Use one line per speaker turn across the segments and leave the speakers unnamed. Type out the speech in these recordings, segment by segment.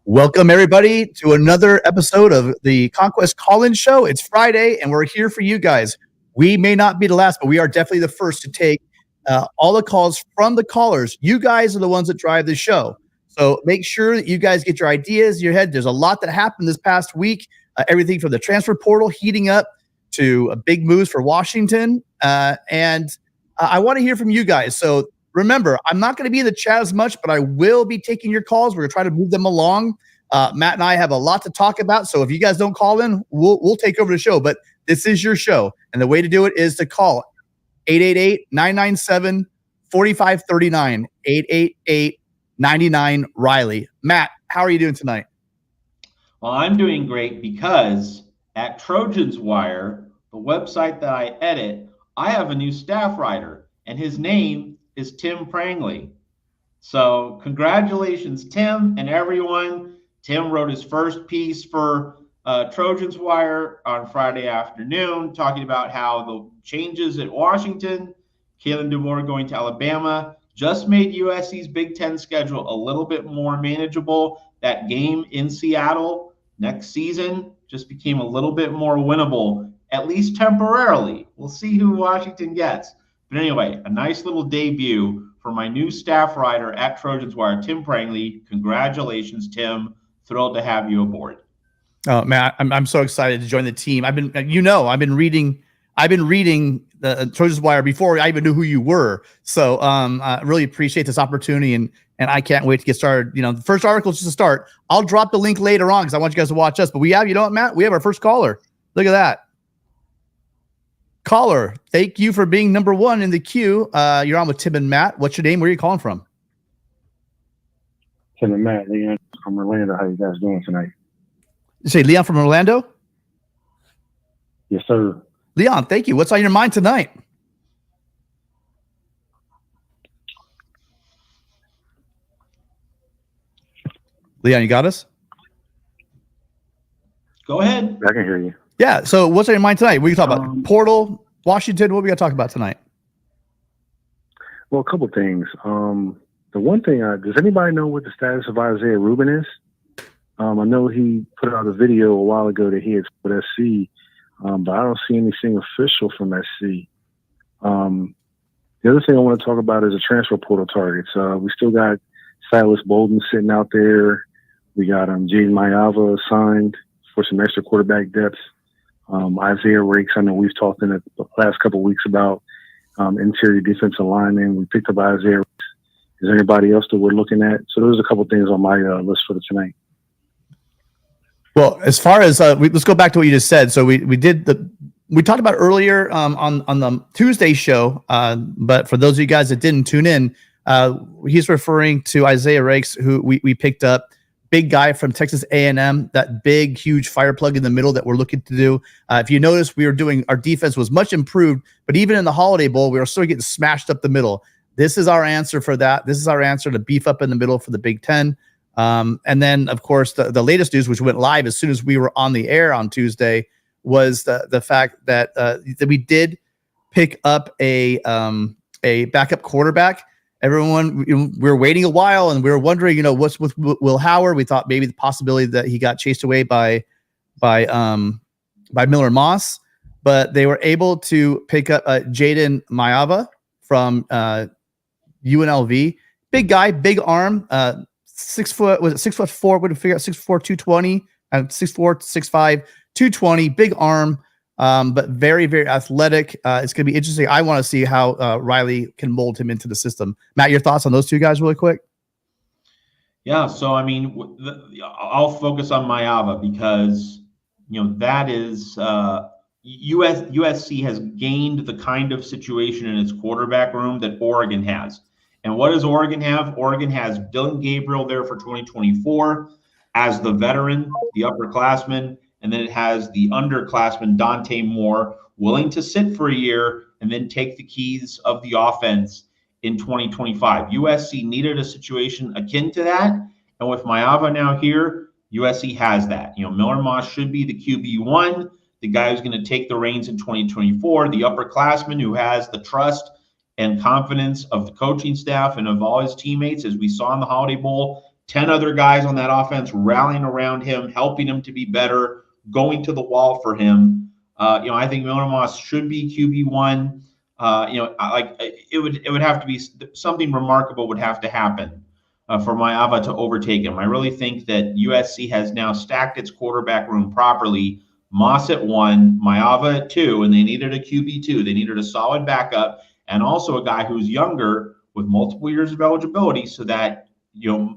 Welcome, everybody, to another episode of the Conquest Call-In Show. It's Friday, and we're here for you guys. We may not be the last, but we are definitely the first to take all the calls from the callers. You guys are the ones that drive the show. So make sure that you guys get your ideas in your head. There's a lot that happened this past week. Everything from the transfer portal heating up to big moves for Washington. And I want to hear from you guys. So remember, I'm not going to be in the chat as much, but I will be taking your calls. We're going to try to move them along. Matt and I have a lot to talk about. So if you guys don't call in, we'll take over the show. But this is your show. And the way to do it is to call 888-997-4539, 888-99-RILEY. Matt, how are you doing tonight?
Well, I'm doing great because at Trojans Wire, the website that I edit, I have a new staff writer, and his name is Tim Prangley. So congratulations, Tim, and everyone. Tim wrote his first piece for Trojans Wire on Friday afternoon, talking about how the changes at Washington, Kalen DeBoer going to Alabama, just made USC's Big Ten schedule a little bit more manageable. That game in Seattle next season just became a little bit more winnable, at least temporarily. We'll see who Washington gets. But anyway, a nice little debut for my new staff writer at Trojans Wire, Tim Prangley. Congratulations, Tim. Thrilled to have you aboard.
Oh, man, I'm so excited to join the team. I've been reading the Trojans Wire before I even knew who you were. So I really appreciate this opportunity, and I can't wait to get started. You know, the first article is just a start. I'll drop the link later on because I want you guys to watch us. But we have, you know what, Matt? We have our first caller. Look at that. Caller, thank you for being number one in the queue. You're on with Tim and Matt. What's your name? Where are you calling from?
Tim and Matt, Leon from Orlando. How you guys doing tonight?
You say Leon from Orlando?
Yes, sir.
Leon, thank you. What's on your mind tonight? Leon, you got us?
Go ahead.
I can hear you.
Yeah. So what's on your mind tonight? We can talk about portal, Washington. What we got to talk about tonight?
Well, a couple things. The one thing, does anybody know what the status of Isaiah Rubin is? I know he put out a video a while ago that he had with SC, but I don't see anything official from SC. The other thing I want to talk about is the transfer portal targets. We still got Silas Bolden sitting out there. We got Jaden Mayava signed for some extra quarterback depth. Isaiah Rakes, I know we've talked in the last couple of weeks about interior defensive lineman. We picked up Isaiah Rakes. Is there anybody else that we're looking at? So there's a couple of things on my list for tonight.
Well, as far as let's go back to what you just said. So we talked about earlier on the Tuesday show, but for those of you guys that didn't tune in, he's referring to Isaiah Rakes, who we picked up. Big guy from Texas A&M, that big, huge fire plug in the middle that we're looking to do. If you notice, our defense was much improved, but even in the Holiday Bowl, we were still getting smashed up the middle. This is our answer for that. This is our answer to beef up in the middle for the Big Ten. And then, of course, the latest news, which went live as soon as we were on the air on Tuesday, was the fact that we did pick up a backup quarterback. Everyone, we were waiting a while, and we were wondering, what's with Will Howard. We thought maybe the possibility that he got chased away by Miller Moss, but they were able to pick up Jaden Mayava from UNLV. Big guy, big arm, 6 foot. Was it 6'4"? Would have figured out 6'4", 220, and 6'4", 6'5", 220. Big arm. But very, very athletic. It's going to be interesting. I want to see how Riley can mold him into the system. Matt, your thoughts on those two guys really quick?
Yeah, so, I mean, I'll focus on Mayava because, that is USC has gained the kind of situation in its quarterback room that Oregon has. And what does Oregon have? Oregon has Dylan Gabriel there for 2024 as the veteran, the upperclassman. And then it has the underclassman, Dante Moore, willing to sit for a year and then take the keys of the offense in 2025. USC needed a situation akin to that. And with Mayava now here, USC has that. Miller Moss should be the QB1, the guy who's going to take the reins in 2024, the upperclassman who has the trust and confidence of the coaching staff and of all his teammates, as we saw in the Holiday Bowl, 10 other guys on that offense rallying around him, helping him to be better, going to the wall for him. I think Mona Moss should be QB1. It would have to be something remarkable would have to happen for Maava to overtake him. I really think that USC has now stacked its quarterback room properly. Moss at 1, Maava at 2, and they needed a QB2. They needed a solid backup and also a guy who's younger with multiple years of eligibility, so that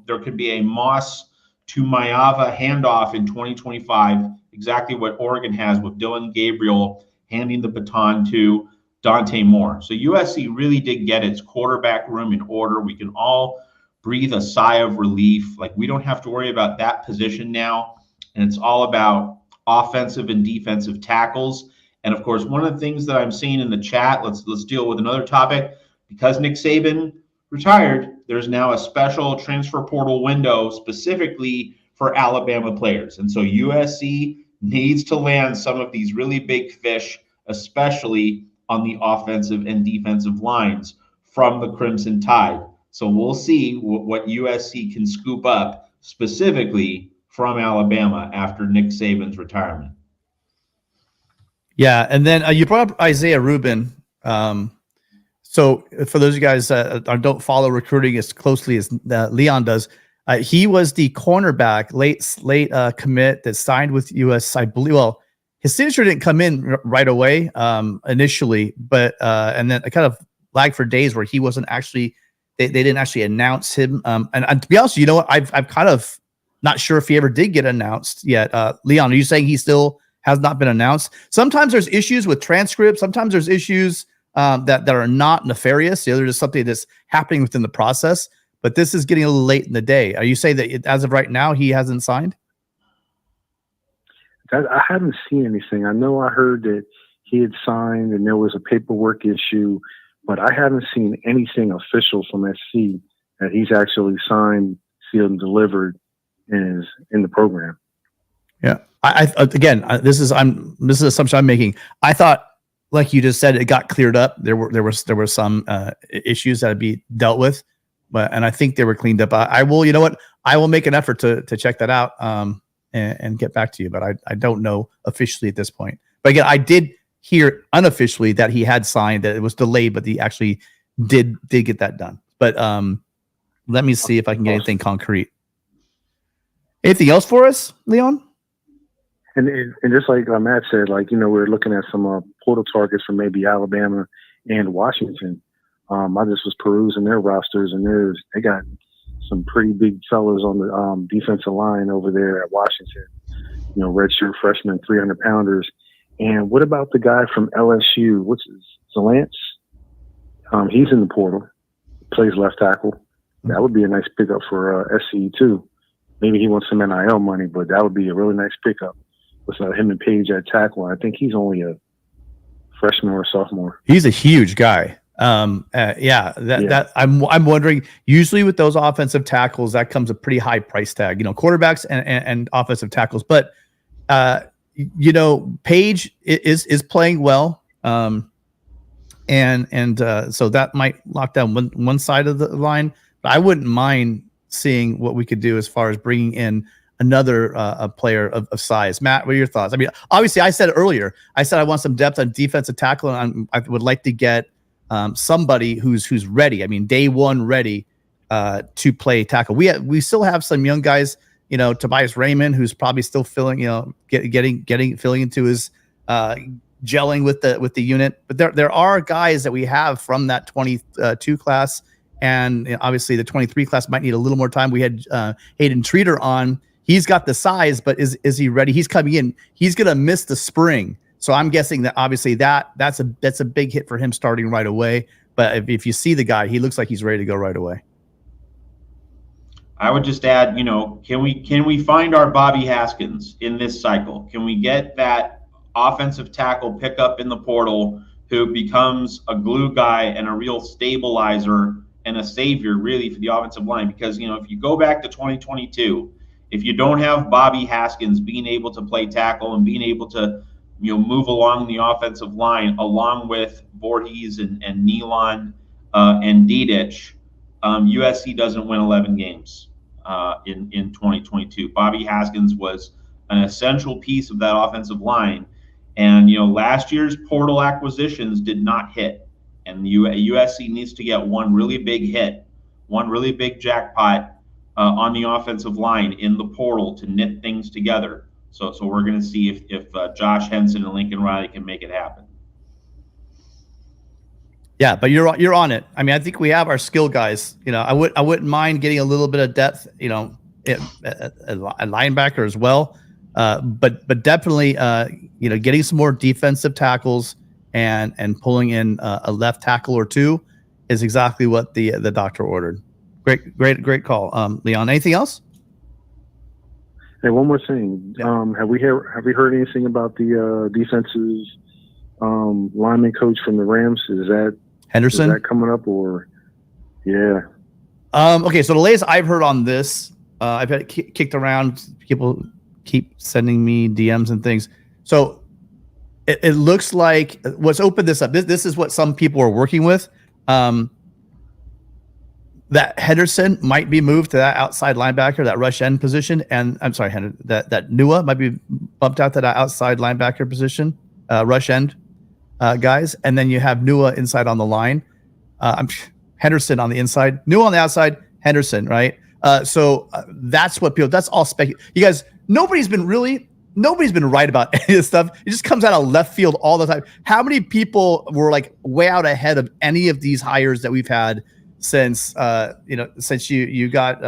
there could be a Moss to Maava handoff in 2025, exactly what Oregon has with Dylan Gabriel handing the baton to Dante Moore. So USC really did get its quarterback room in order. We can all breathe a sigh of relief. Like, we don't have to worry about that position now, and it's all about offensive and defensive tackles. And of course, one of the things that I'm seeing in the chat, let's deal with another topic. Because Nick Saban retired, there's now a special transfer portal window specifically for Alabama players. And so USC needs to land some of these really big fish, especially on the offensive and defensive lines from the Crimson Tide. So we'll see what USC can scoop up specifically from Alabama after Nick Saban's retirement.
Yeah, and then you brought up Isaiah Rubin. So for those of you guys that don't follow recruiting as closely as Leon does, he was the cornerback, late commit that signed with US, I believe. Well, his signature didn't come in right away initially, but and then it kind of lagged for days where he wasn't actually. They didn't actually announce him. And to be honest, I'm kind of not sure if he ever did get announced yet. Leon, are you saying he still has not been announced? Sometimes there's issues with transcripts. Sometimes there's issues that are not nefarious. There's just something that's happening within the process. But this is getting a little late in the day. Are you saying that as of right now, he hasn't signed?
I haven't seen anything. I know I heard that he had signed and there was a paperwork issue, but I haven't seen anything official from SC that he's actually signed, sealed, and delivered and is in the program.
Yeah. This is an assumption I'm making. I thought, like you just said, it got cleared up. There were some issues that would be dealt with, and I think they were cleaned up. I will, I will make an effort to check that out and get back to you, but I don't know officially at this point. But again, I did hear unofficially that he had signed, that it was delayed, but he actually did get that done. But let me see if I can get anything concrete. Anything else for us, Leon?
And just like Matt said, we're looking at some portal targets from maybe Alabama and Washington. I just was perusing their rosters, and they got some pretty big fellas on the defensive line over there at Washington. Redshirt freshmen, 300-pounders. And what about the guy from LSU? What's his Zalance? He's in the portal. Plays left tackle. That would be a nice pickup for SC too. Maybe he wants some NIL money, but that would be a really nice pickup. With him and Page at tackle. I think he's only a freshman or a sophomore. He's
a huge guy. I'm wondering, usually with those offensive tackles, that comes a pretty high price tag, quarterbacks and offensive tackles. But Page is playing well. So that might lock down one side of the line. But I wouldn't mind seeing what we could do as far as bringing in another a player of size. Matt, what are your thoughts? I mean, obviously, I said earlier, I want some depth on defensive tackle, and I would like to get somebody who's ready. I mean, day one ready to play tackle. We still have some young guys. Tobias Raymond, who's probably still filling into his gelling with the unit. But there are guys that we have from that 22 class, and obviously the 23 class might need a little more time. We had Hayden Treater on. He's got the size, but is he ready? He's coming in. He's going to miss the spring. So I'm guessing that obviously that's a big hit for him starting right away. But if you see the guy, he looks like he's ready to go right away.
I would just add, can we find our Bobby Haskins in this cycle? Can we get that offensive tackle pickup in the portal who becomes a glue guy and a real stabilizer and a savior really for the offensive line? Because, if you go back to 2022, if you don't have Bobby Haskins being able to play tackle and being able to, move along the offensive line along with Voorhees and Nealon and Dedich, USC doesn't win 11 games. in 2022. Bobby Haskins was an essential piece of that offensive line. And, last year's portal acquisitions did not hit. And USC needs to get one really big hit, one really big jackpot on the offensive line in the portal to knit things together. So we're going to see if Josh Henson and Lincoln Riley can make it happen.
Yeah, but you're on it. I mean, I think we have our skill guys. I wouldn't mind getting a little bit of depth. A linebacker as well. But definitely, getting some more defensive tackles and pulling in a left tackle or two is exactly what the doctor ordered. Great call, Leon. Anything else?
Hey, one more thing.
Yeah.
Have we heard anything about the defensive lineman coach from the Rams? Is that
Henderson?
Is that coming up or? Yeah.
Okay, so the latest I've heard on this, I've had it kicked around. People keep sending me DMs and things. So it looks like what's opened this up. This is what some people are working with. That Henderson might be moved to that outside linebacker, that rush end position, and I'm sorry, that Nua might be bumped out to that outside linebacker position, rush end guys, and then you have Nua inside on the line. Henderson on the inside, Nua on the outside, Henderson, right? So that's what people. That's all speculation. You guys, nobody's been right about any of this stuff. It just comes out of left field all the time. How many people were like way out ahead of any of these hires that we've had since since you got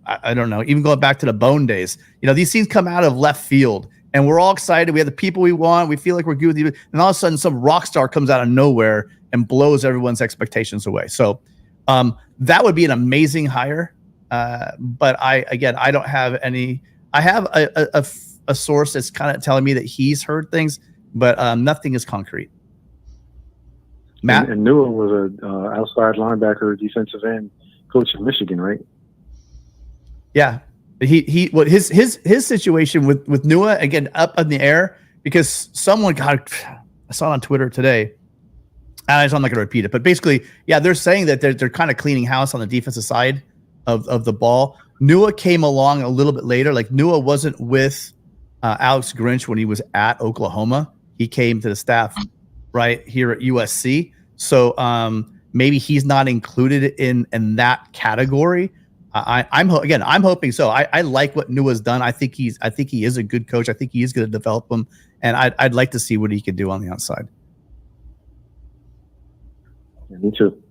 I don't know, even going back to the Bone days? These things come out of left field, and we're all excited. We have the people we want. We feel like we're good with you, and all of a sudden, some rock star comes out of nowhere and blows everyone's expectations away. So that would be an amazing hire. But I don't have any. I have a source that's kind of telling me that he's heard things, but nothing is concrete. Matt?
And Newell was a outside linebacker, defensive end coach in Michigan, right?
Yeah, his situation with Nua again up in the air because someone I saw it on Twitter today. I'm not going to repeat it, but basically, yeah, they're saying that they're kind of cleaning house on the defensive side of the ball. Nua came along a little bit later. Like Nua wasn't with Alex Grinch when he was at Oklahoma. He came to the staff right here at USC. So maybe he's not included in that category. I'm hoping so. I like what Nua's done. I think he is a good coach. I think he is going to develop him, and I'd like to see what he can do on the outside.
Yeah, me too.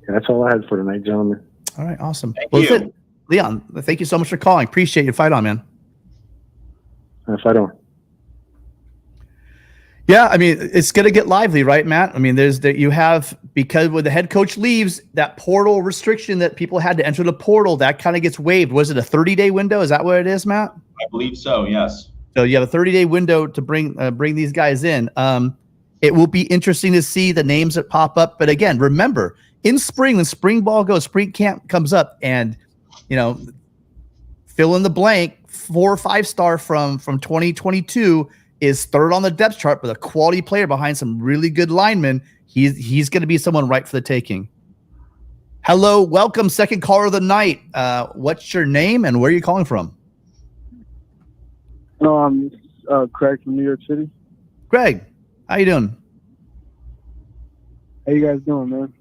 That's all I had for tonight, gentlemen.
All right, awesome.
Thank you.
Leon, thank you so much for calling. Appreciate you. Fight on, man.
Fight on.
Yeah, I mean, it's going to get lively, right, Matt? I mean, you have, because when the head coach leaves, that portal restriction that people had to enter the portal, that kind of gets waived. Was it a 30-day window? Is that what it is, Matt?
I believe so, yes.
So you have a 30-day window to bring these guys in. It will be interesting to see the names that pop up. But again, remember, in spring, when spring ball goes, spring camp comes up, and fill in the blank, 4 or 5 star from 2022 is third on the depth chart, but a quality player behind some really good linemen. He's going to be someone right for the taking. Hello, welcome, second caller of the night. What's your name and where are you calling from?
I'm Craig from New York City.
Greg, how you doing?
How you guys doing, man?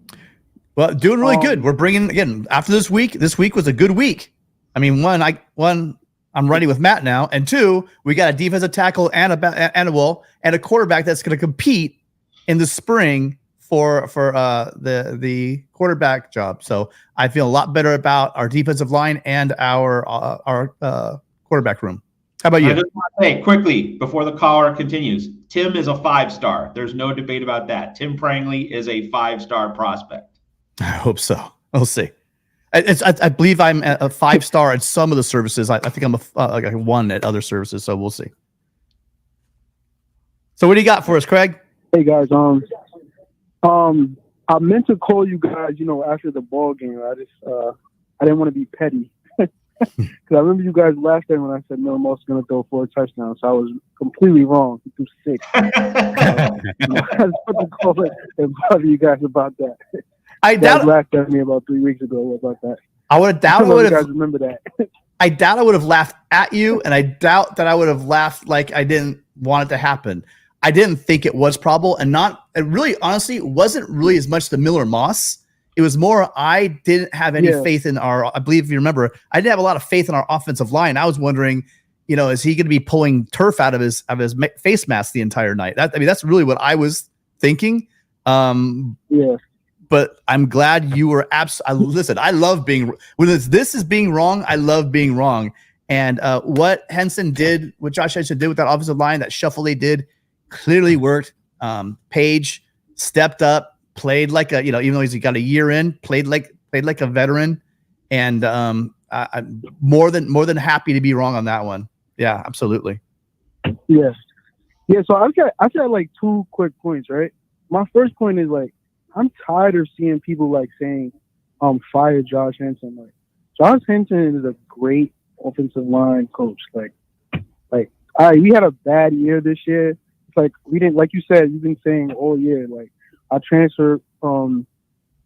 Well, doing really good. We're bringing, again, after this week was a good week. I mean, one, I'm ready with Matt now, and 2, we got a defensive tackle and a quarterback that's going to compete in the spring for the quarterback job. So I feel a lot better about our defensive line and our quarterback room. How about you?
I just want to say quickly before the caller continues, Tim is a 5-star. There's no debate about that. Tim Prangley is a 5-star prospect.
I hope so. We'll see. I believe I'm a 5-star at some of the services. I think I'm like a 1 at other services. So we'll see. So what do you got for us, Craig?
Hey guys, I meant to call you guys, after the ball game. I didn't want to be petty because I remember you guys last time when I said Miller Moss going to throw 4 touchdowns. So I was completely wrong. He threw 6. I just put the call and bother you guys about that.
I doubt
laughed at me about 3 weeks ago about that.
I would doubt
I
I
don't know
would
if you
have
guys remember that.
I doubt I would have laughed at you, and I doubt that I would have laughed like I didn't want it to happen. I didn't think it was probable, and it really, honestly, it wasn't really as much the Miller Moss. It was more I didn't have any faith in I believe if you remember, I didn't have a lot of faith in our offensive line. I was wondering, is he going to be pulling turf out of his face mask the entire night? That's really what I was thinking.
Yeah.
But I'm glad you were listen, I love being when this is being wrong. I love being wrong. And what Henson did, what Josh Henson did with that offensive line, that shuffle they did, clearly worked. Page stepped up, played like a, even though he's got a year in, played like a veteran, and I'm more than happy to be wrong on that one. Yeah, absolutely.
Yes. Yeah. So I've got like 2 quick points, right? My first point is like, I'm tired of seeing people like saying, fire Josh Henson. Like, Josh Henson is a great offensive line coach. Like, all right, we had a bad year this year. It's like we didn't, like you said, you've been saying all year. Like, I transferred from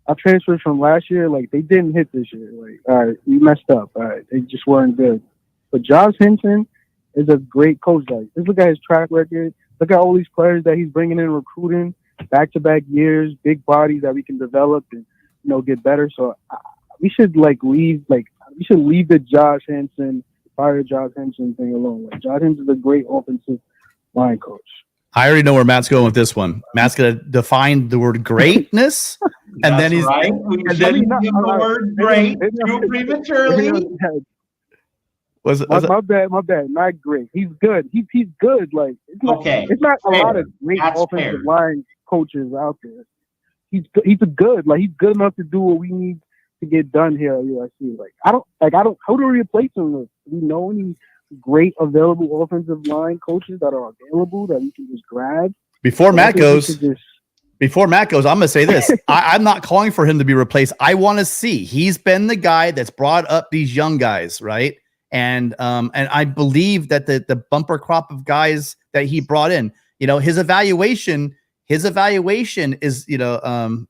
last year. Like, they didn't hit this year. Like, all right, we messed up. All right, they just weren't good. But Josh Henson is a great coach. Like, just look at his track record. Look at all these players that he's bringing in, recruiting, back-to-back years, big bodies that we can develop and get better. So we should leave the Josh Henson, fire Josh Henson thing alone. Like, Josh Henson is a great offensive line coach.
I already know where Matt's going with this one. Matt's going to define the word greatness, and then he's
right. We shouldn't use the word great too prematurely.
My bad. Not great. He's good. He's good. Like, it's not a lot of great offensive line coaches out there. He's good. Like, he's good enough to do what we need to get done here at USC. I don't. How do we replace him with? Do we know any great available offensive line coaches that are available that we can just grab?
Before Matt goes, I'm going to say this. I'm not calling for him to be replaced. I want to see. He's been the guy that's brought up these young guys, right? And I believe that the bumper crop of guys that he brought in, his evaluation is,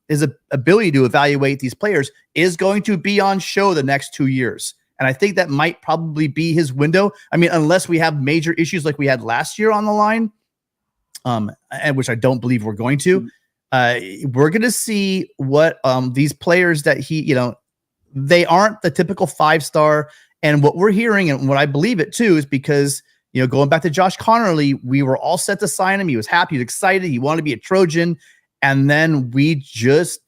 his ability to evaluate these players is going to be on show the next 2 years. And I think that might probably be his window. I mean, unless we have major issues like we had last year on the line, and which I don't believe we're going to. We're going to see what these players that they aren't the typical 5-star. And what we're hearing, and what I believe it too, is because, going back to Josh Connerly, we were all set to sign him. He was happy, he was excited. He wanted to be a Trojan. And then we just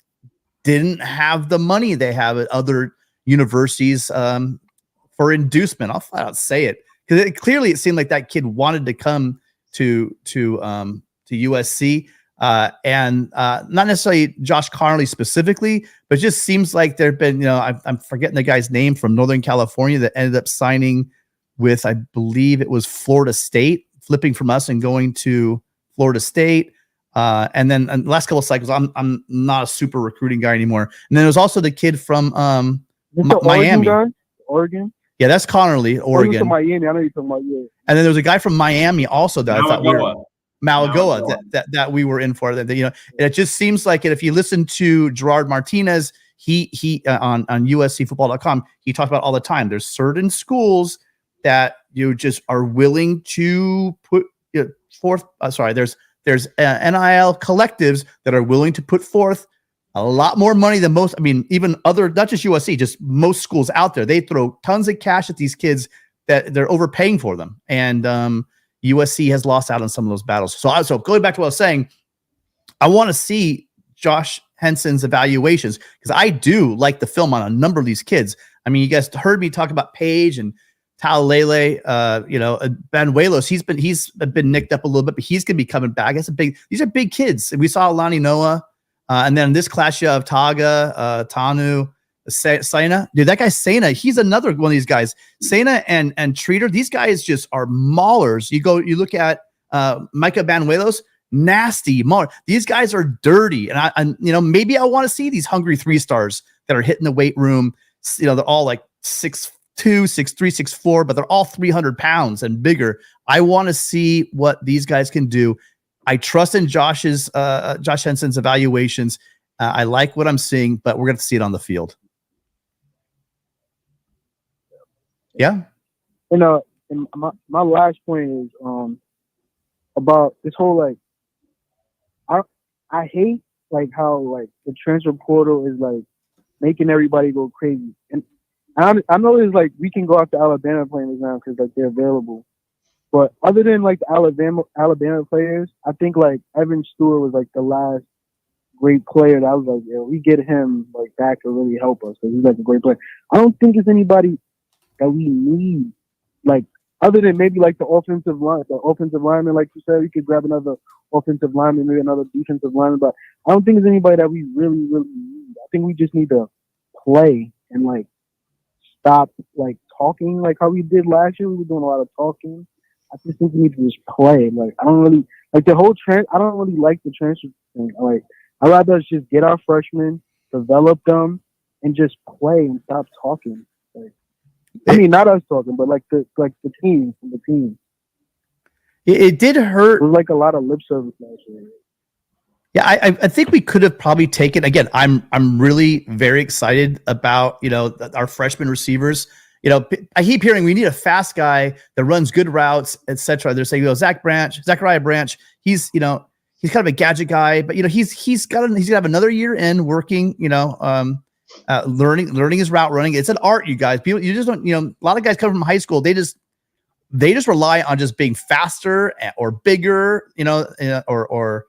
didn't have the money they have at other universities for inducement. I'll flat out say it, because it seemed like that kid wanted to come to USC. And not necessarily Josh Connerly specifically, but it just seems like there've been, I'm forgetting the guy's name from Northern California that ended up signing with, I believe it was Florida State, flipping from us and going to Florida State. And then the last couple of cycles, I'm not a super recruiting guy anymore. And then there was also the kid from Miami.
Oregon?
Yeah, that's Connerly, Oregon.
Miami. I know you're talking about, yeah.
And then there was a guy from Miami also that I thought we were.
Malagoa.
That we were in for that, it just seems like it. If you listen to Gerard Martinez, he on USCFootball.com, he talks about all the time. There's certain schools that you just are willing to put forth. There's NIL collectives that are willing to put forth a lot more money than most. I mean, even other, not just USC, just most schools out there. They throw tons of cash at these kids that they're overpaying for them, and USC has lost out on some of those battles. So going back to what I was saying, I want to see Josh Henson's evaluations, because I do like the film on a number of these kids. I mean, you guys heard me talk about Page and Talalele, Banuelos. He's been nicked up a little bit, but he's going to be coming back. These are big kids. We saw Alani Noah, and then this class you have Taga, Tanu, Sena. Dude, that guy Sena, he's another one of these guys. Sena and Treater, these guys just are maulers. You look at Micah Banuelos, nasty mauler. These guys are dirty, and maybe I want to see these hungry 3-stars that are hitting the weight room. They're all like 6'2", 6'3", 6'4", but they're all 300 pounds and bigger. I want to see what these guys can do. I trust in Josh Henson's evaluations. I like what I'm seeing, but we're going to see it on the field. Yeah.
And my last point is about this whole like I hate like how like the transfer portal is like making everybody go crazy. And I know it's like we can go after Alabama players now because like they're available. But other than like the Alabama players, I think like Evan Stewart was like the last great player that I was like, yeah, we get him like back to really help us because he's like a great player. I don't think it's anybody that we need, like other than maybe like the offensive lineman, like you said, we could grab another offensive lineman, maybe another defensive lineman, but I don't think it's anybody that we really, really need. I think we just need to play and like stop like talking like how we did last year. We were doing a lot of talking. I just think we need to just play. Like I don't really like the whole I don't really like the transfer thing. Like I'd rather us just get our freshmen, develop them, and just play and stop talking. Like, I mean, not us talking, but like the team from the team.
It did hurt.
It was like a lot of lip service last year.
Yeah, I think we could have probably taken again. I'm really very excited about our freshman receivers. I keep hearing we need a fast guy that runs good routes, etc. They're saying Zachariah Branch. He's kind of a gadget guy, but he's gonna have another year in working. Learning his route running. It's an art, you guys. People, you just don't. A lot of guys come from high school. They just rely on just being faster or bigger, or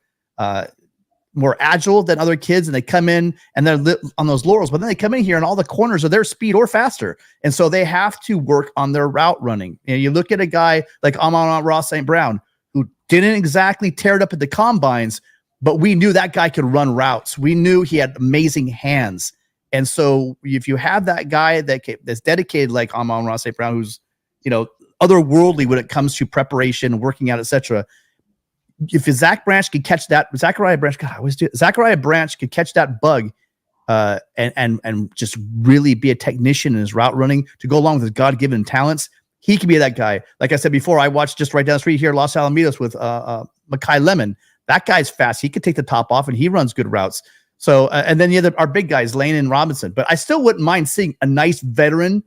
more agile than other kids, and they come in and they're on those laurels, but then they come in here and all the corners are their speed or faster, and so they have to work on their route running. You look at a guy like Amon-Ra St. Brown, who didn't exactly tear it up at the combines, but we knew that guy could run routes. We knew he had amazing hands, and so if you have that guy that's dedicated like Amon-Ra St. Brown, who's otherworldly when it comes to preparation, working out, etc. If Zachariah Branch could catch that bug, and just really be a technician in his route running to go along with his God-given talents, he could be that guy. Like I said before, I watched just right down the street here, Los Alamitos with Mekhi Lemon. That guy's fast. He could take the top off and he runs good routes. So, and then our big guys, Lane and Robinson. But I still wouldn't mind seeing a nice veteran,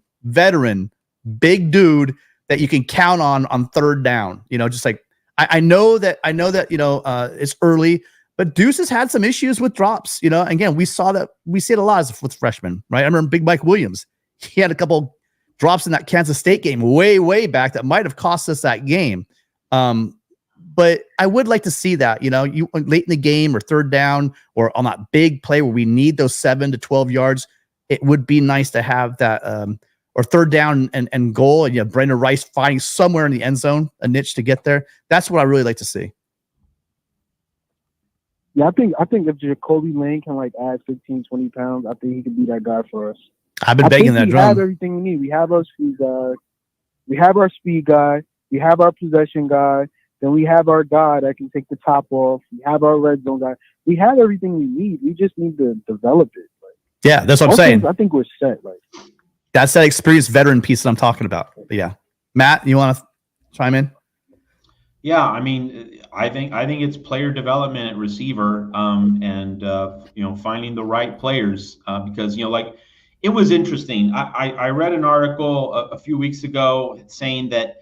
big dude that you can count on third down. Just like. I know that it's early, but Deuce has had some issues with drops. Again, we see it a lot with freshmen, right? I remember Big Mike Williams. He had a couple drops in that Kansas State game way back that might have cost us that game. But I would like to see that, you late in the game or third down or on that big play where we need those 7 to 12 yards. It would be nice to have that, or third down and goal, and Brandon Rice finding somewhere in the end zone, a niche to get there. That's what I really like to see.
Yeah, I think if Jacoby Lane can like add 15, 20 pounds, I think he could be that guy for us.
I've been begging that drum.
We have everything we need. We have our speed guy. We have our speed guy. We have our possession guy. Then we have our guy that can take the top off. We have our red zone guy. We have everything we need. We just need to develop it.
Yeah, that's what I'm saying.
I think we're set.
That's that experienced veteran piece that I'm talking about. But yeah. Matt, you want to chime in?
Yeah, I mean, I think it's player development at receiver, and finding the right players, because it was interesting. I read an article a few weeks ago saying that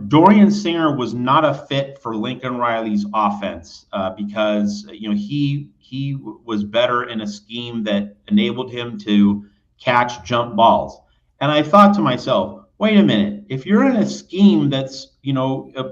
Dorian Singer was not a fit for Lincoln Riley's offense, because he was better in a scheme that enabled him to catch jump balls. And I thought to myself, wait a minute, if you're in a scheme that's,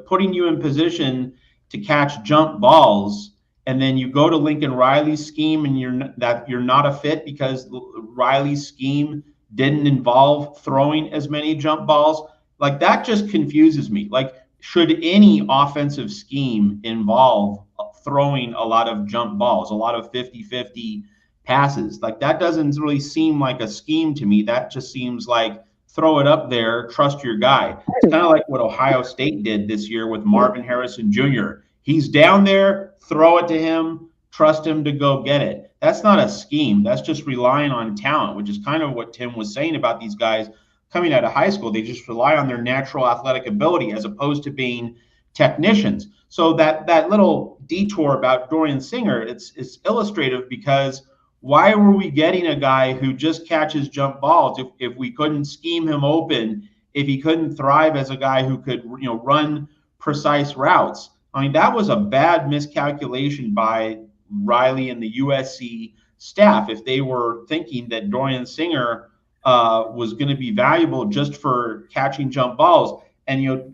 putting you in position to catch jump balls, and then you go to Lincoln Riley's scheme and you're not a fit because Riley's scheme didn't involve throwing as many jump balls, like that just confuses me. Like, should any offensive scheme involve throwing a lot of jump balls, a lot of 50-50 passes? Like, that doesn't really seem like a scheme to me. That just seems like throw it up there, trust your guy. It's kind of like what Ohio State did this year with Marvin Harrison Jr. He's down there, throw it to him, trust him to go get it. That's not a scheme. That's just relying on talent, which is kind of what Tim was saying about these guys coming out of high school. They just rely on their natural athletic ability as opposed to being technicians. So that little detour about Dorian Singer, it's illustrative, because why were we getting a guy who just catches jump balls if we couldn't scheme him open, if he couldn't thrive as a guy who could run precise routes? I mean, that was a bad miscalculation by Riley and the USC staff if they were thinking that Dorian Singer was going to be valuable just for catching jump balls. And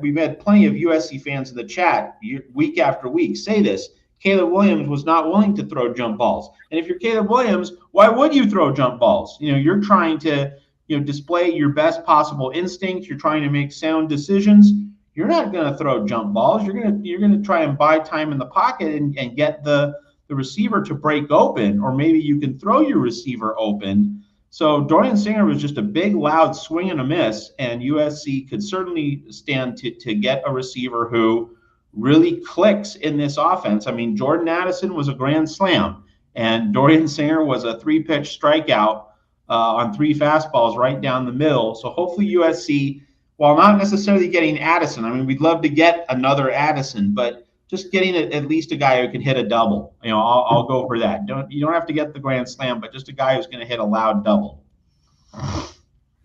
we've had plenty of USC fans in the chat week after week say this. Caleb Williams was not willing to throw jump balls. And if you're Caleb Williams, why would you throw jump balls? You're trying to display your best possible instinct. You're trying to make sound decisions. You're not going to throw jump balls. You're going to try and buy time in the pocket and get the receiver to break open, or maybe you can throw your receiver open. So Dorian Singer was just a big, loud swing and a miss, and USC could certainly stand to get a receiver who really clicks in this offense. I mean, Jordan Addison was a grand slam, and Dorian Singer was a 3-pitch strikeout on 3 fastballs right down the middle. So hopefully USC, while not necessarily getting Addison, I mean, we'd love to get another Addison, but just getting at least a guy who can hit a double. I'll go for that. You don't have to get the grand slam, but just a guy who's going to hit a loud double.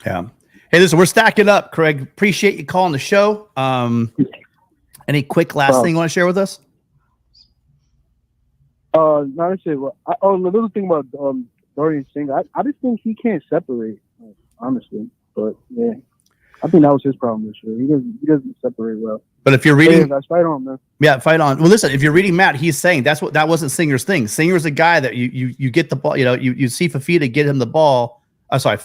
Yeah. Hey, listen, we're stacking up, Craig. Appreciate you calling the show. Any quick last thing you want to share with us?
Not necessarily. The little thing about Dorian Singer, I just think he can't separate, honestly. But yeah, I think that was his problem this year. He doesn't separate well.
But if you're reading,
that's fight on, man.
Yeah, fight on. Well, listen, if you're reading Matt, he's saying that wasn't Singer's thing. Singer's a guy that you get the ball. You see Fafita get him the ball.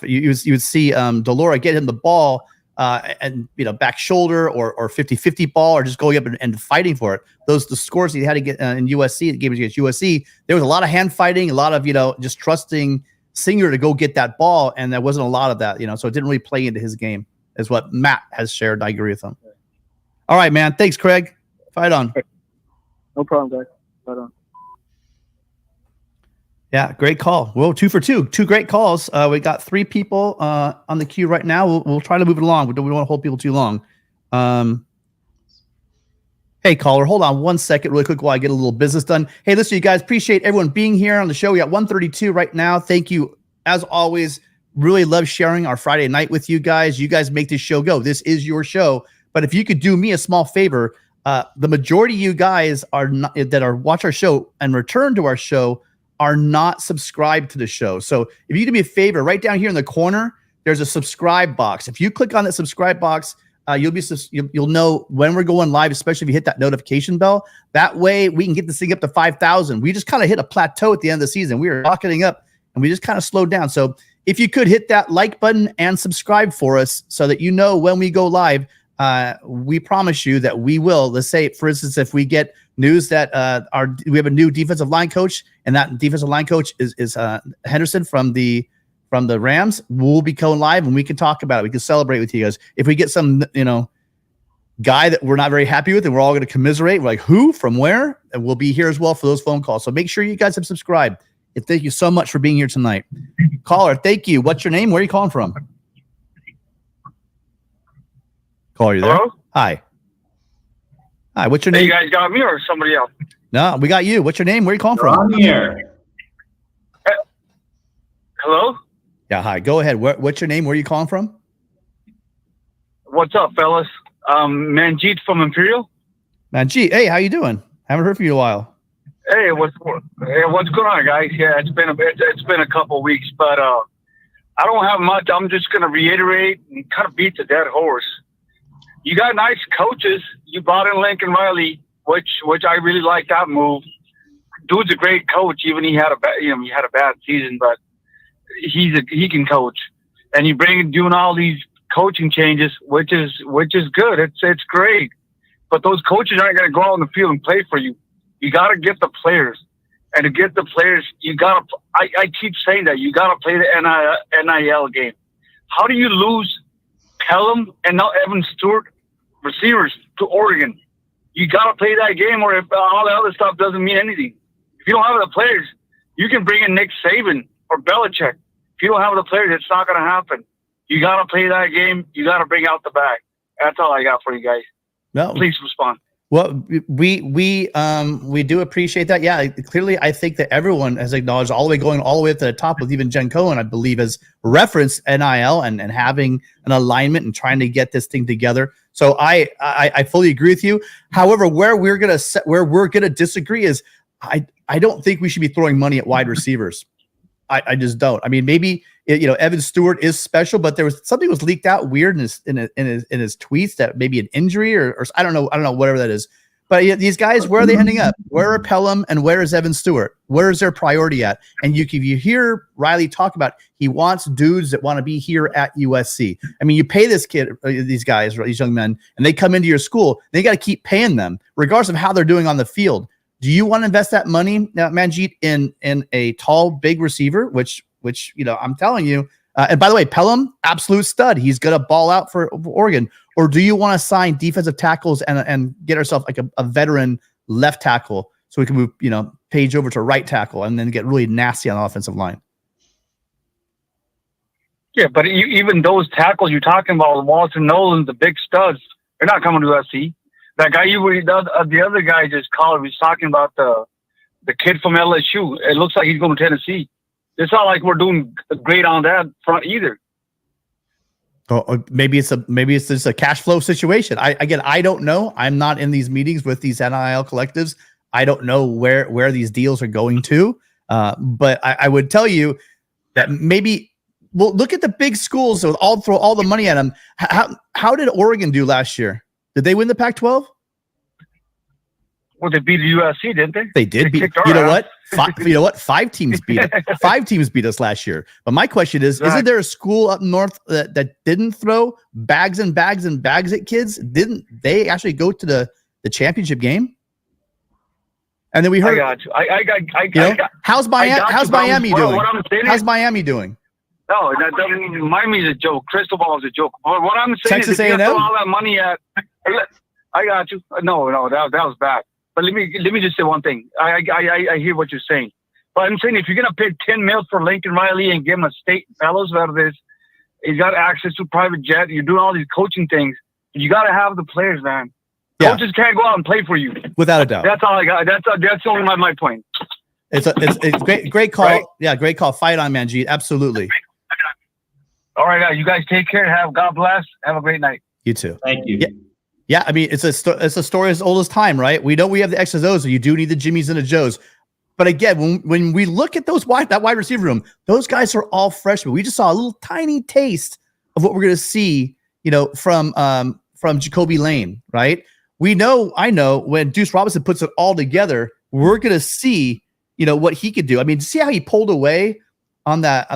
You would see Delora get him the ball. And back shoulder or 50-50 ball, or just going up and fighting for it. The scores he had to get in USC, the games against USC, there was a lot of hand fighting, a lot of just trusting Singer to go get that ball, and there wasn't a lot of that. So it didn't really play into his game, is what Matt has shared. I agree with him. All right, man. Thanks, Craig. Fight on.
No problem, guys. Fight on.
Yeah, great call. Well, 2 for 2. 2 great calls. We got 3 people on the queue right now. We'll try to move it along. We don't want to hold people too long. Hey, caller, hold on 1 second really quick while I get a little business done. Hey, listen, you guys, appreciate everyone being here on the show. We got 132 right now. Thank you, as always. Really love sharing our Friday night with you guys. You guys make this show go. This is your show. But if you could do me a small favor, the majority of you guys watch our show and return to our show are not subscribed to the show. So if you do me a favor, right down here in the corner, there's a subscribe box. If you click on that subscribe box, you'll know when we're going live, especially if you hit that notification bell. That way we can get this thing up to 5,000. We just kind of hit a plateau at the end of the season. We were rocketing up and we just kind of slowed down. So if you could hit that like button and subscribe for us so that when we go live, we promise you that we will. Let's say, for instance, if we get news that we have a new defensive line coach, and that defensive line coach is Henderson from the Rams, we'll be going live and we can talk about it. We can celebrate with you guys. If we get some guy that we're not very happy with and we're all going to commiserate, we're like, who, from where, and we'll be here as well for those phone calls. So make sure you guys have subscribed. And thank you so much for being here tonight. Caller, thank you. What's your name? Where are you calling from? Caller, you there?
Hello?
Hi. What's your name?
You guys got me or somebody else?
No, we got you. What's your name? Where are you calling from?
On here.
Hello?
Yeah, hi. Go ahead. What's your name? Where are you calling from?
What's up, fellas? Manjeet from Imperial.
Manjeet, hey, how you doing? Haven't heard from you in a while.
Hey, what's going on, guys? Yeah, it's been a couple weeks, but I don't have much. I'm just gonna reiterate and kind of beat the dead horse. You got nice coaches. You brought in Lincoln Riley, which I really like that move. Dude's a great coach. Even he had a bad season, but he can coach. And you doing all these coaching changes, which is good. It's great. But those coaches aren't going to go out on the field and play for you. You got to get the players, and to get the players, you got to. I keep saying that you got to play the NIL game. How do you lose Pelham and now Evan Stewart receivers to Oregon? You got to play that game, or if all the other stuff doesn't mean anything. If you don't have the players, you can bring in Nick Saban or Belichick. If you don't have the players, it's not going to happen. You got to play that game. You got to bring out the bag. That's all I got for you guys.
No,
Please respond.
well, we do appreciate that. Yeah, clearly, I think that everyone has acknowledged all the way up to the top, with even Jen Cohen, I believe, has referenced NIL and having an alignment and trying to get this thing together. So I fully agree with you. However, where we're gonna disagree is I don't think we should be throwing money at wide receivers. I just don't. I mean, maybe Evan Stewart is special, but there was something was leaked out weird in his tweets that maybe an injury or I don't know whatever that is. But these guys, where are they ending up? Where are Pelham and where is Evan Stewart? Where is their priority at? And you hear Riley talk about he wants dudes that want to be here at USC. I mean, you pay these guys, these young men, and they come into your school. They got to keep paying them, regardless of how they're doing on the field. Do you want to invest that money, Manjeet, in a tall, big receiver, which I'm telling you, and by the way, Pelham, absolute stud. He's going to ball out for Oregon. Or do you want to sign defensive tackles and get ourselves like a veteran left tackle so we can move, Page over to right tackle and then get really nasty on the offensive line?
Yeah, but even those tackles you're talking about, Walton Nolan, the big studs, they're not coming to USC. That guy the other guy just called. He's talking about the kid from LSU. It looks like he's going to Tennessee. It's not like we're doing great on that front either.
Oh, maybe it's just a cash flow situation. I don't know. I'm not in these meetings with these NIL collectives. I don't know where these deals are going to. But I would tell you that maybe. Well, look at the big schools. So throw all the money at them. How did Oregon do last year? Did they win the Pac-12?
Well, they beat USC, didn't they?
They did. You know what? Five teams beat us. 5 teams beat us last year. But my question is: Isn't there a school up north that didn't throw bags and bags and bags at kids? Didn't they actually go to the championship game? And then we heard.
I got you.
How's Miami doing? How's Miami doing?
No, Miami's a joke. Cristobal is a joke. What I'm saying
Texas
is, if you
A&M?
throw all that money at, I got you. No, that was bad. But let me just say one thing. I hear what you're saying, but I'm saying if you're gonna pay $10 million for Lincoln Riley and give him a state fellows out of this, he's got access to private jet. You're doing all these coaching things. You got to have the players, man. Yeah. Coaches can't go out and play for you.
Without a doubt.
That's all I got. That's only my point.
It's great call. Right? Yeah, great call. Fight on, Manjeet. Absolutely.
All right, you guys take care. God bless. Have a great night.
You too.
Thank you.
Yeah. I mean, it's a story as old as time, right? We know we have the X's O's, so you do need the Jimmies and the Joes. But again, when we look at that wide receiver room, those guys are all freshmen. We just saw a little tiny taste of what we're going to see, from Jacoby Lane, right? I know when Deuce Robinson puts it all together, we're going to see, what he could do. I mean, see how he pulled away on that.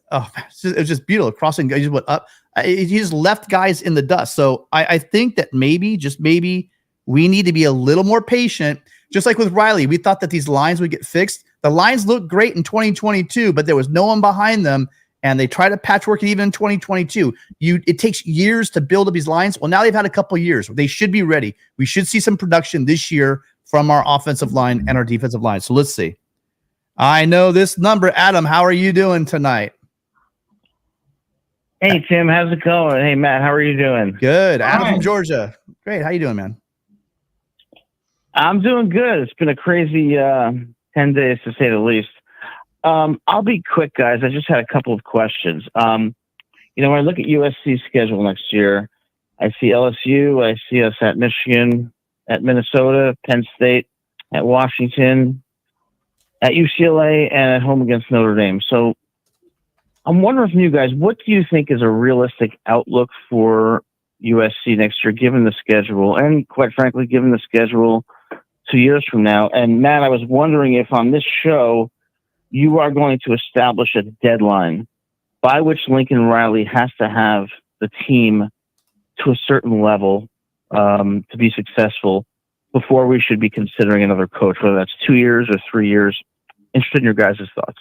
Oh, it was just beautiful. Crossing, he just went up. He just left guys in the dust. So I think that maybe, just maybe, we need to be a little more patient. Just like with Riley, we thought that these lines would get fixed. The lines looked great in 2022, but there was no one behind them, and they tried to patchwork it even in 2022. It takes years to build up these lines. Well, now they've had a couple of years. They should be ready. We should see some production this year from our offensive line and our defensive line. So let's see. I know this number. Adam, how are you doing tonight?
Hey, Tim, how's it going? Hey, Matt, how are you doing?
Good. Adam from Georgia. Great. How you doing, man?
I'm doing good. It's been a crazy 10 days, to say the least. I'll be quick, guys. I just had a couple of questions. When I look at USC's schedule next year, I see LSU, I see us at Michigan, at Minnesota, Penn State, at Washington, at UCLA, and at home against Notre Dame. So I'm wondering from you guys, what do you think is a realistic outlook for USC next year, given the schedule, and quite frankly, given the schedule 2 years from now? And Matt, I was wondering if on this show you are going to establish a deadline by which Lincoln Riley has to have the team to a certain level to be successful before we should be considering another coach, whether that's 2 years or 3 years. Interested in your guys' thoughts.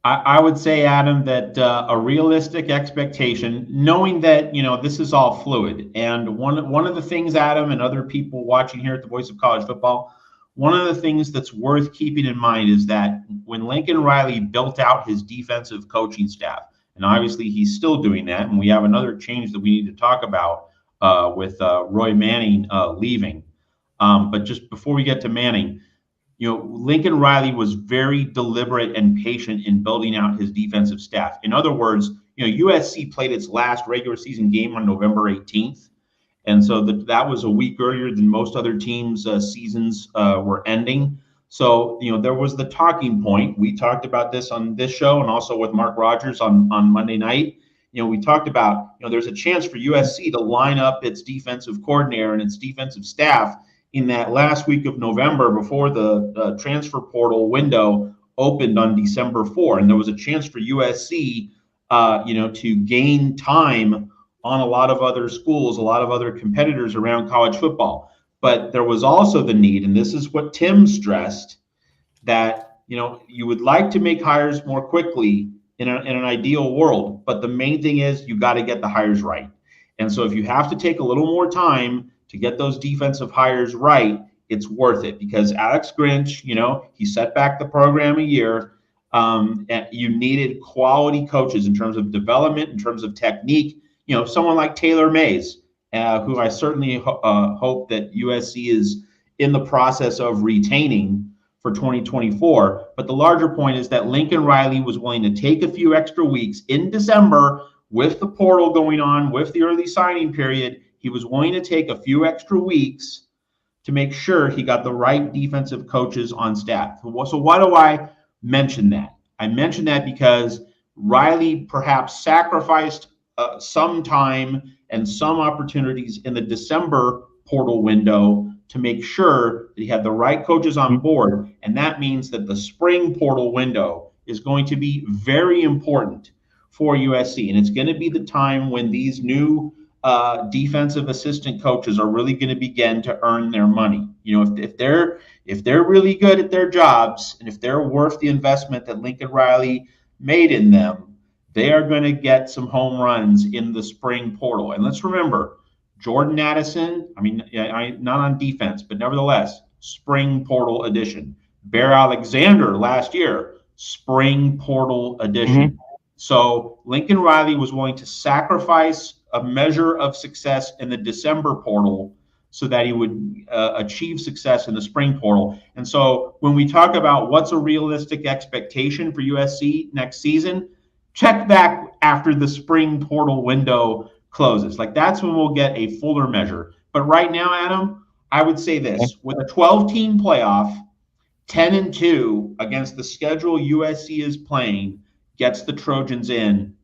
I would say, Adam, that a realistic expectation, knowing that, this is all fluid. And one of the things, Adam, and other people watching here at the Voice of College Football, one of the things that's worth keeping in mind is that when Lincoln Riley built out his defensive coaching staff, and obviously he's still doing that, and we have another change that we need to talk about, with Roy Manning leaving. But just before we get to Manning, Lincoln Riley was very deliberate and patient in building out his defensive staff. In other words, USC played its last regular season game on November 18th. And so that was a week earlier than most other teams' seasons were ending. So, there was the talking point. We talked about this on this show and also with Mark Rogers on Monday night. We talked about, there's a chance for USC to line up its defensive coordinator and its defensive staff in that last week of November before the transfer portal window opened on December 4. And there was a chance for USC, to gain time on a lot of other schools, a lot of other competitors around college football. But there was also the need, and this is what Tim stressed, that you would like to make hires more quickly in an ideal world, but the main thing is you got to get the hires right. And so if you have to take a little more time to get those defensive hires right, it's worth it, because Alex Grinch, he set back the program a year. And you needed quality coaches in terms of development, in terms of technique. Someone like Taylor Mays, who I certainly hope that USC is in the process of retaining for 2024. But the larger point is that Lincoln Riley was willing to take a few extra weeks in December with the portal going on, with the early signing period. He was willing to take a few extra weeks to make sure he got the right defensive coaches on staff. So why do I mention that? I mention that because Riley perhaps sacrificed some time and some opportunities in the December portal window to make sure that he had the right coaches on board. And that means that the spring portal window is going to be very important for USC. And it's going to be the time when these new defensive assistant coaches are really going to begin to earn their money. If they're really good at their jobs, and if they're worth the investment that Lincoln Riley made in them, they are going to get some home runs in the spring portal. And let's remember, Jordan Addison, not on defense, but nevertheless, spring portal edition. Bear Alexander last year, spring portal edition. So Lincoln Riley was willing to sacrifice a measure of success in the December portal so that he would achieve success in the spring portal. And so when we talk about what's a realistic expectation for USC next season, check back after the spring portal window closes. That's when we'll get a fuller measure. But right now, Adam, I would say this: with a 12-team playoff, 10-2 against the schedule USC is playing gets the Trojans in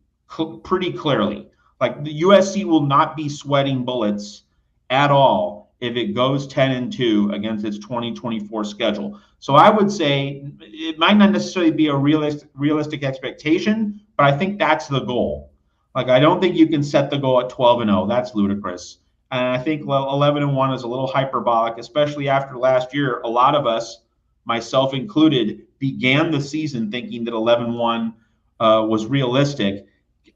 pretty clearly. The USC will not be sweating bullets at all if it goes 10-2 against its 2024 schedule. So I would say it might not necessarily be a realistic expectation, but I think that's the goal. I don't think you can set the goal at 12-0. That's ludicrous. And I think 11-1 is a little hyperbolic, especially after last year. A lot of us, myself included, began the season thinking that 11-1 was realistic.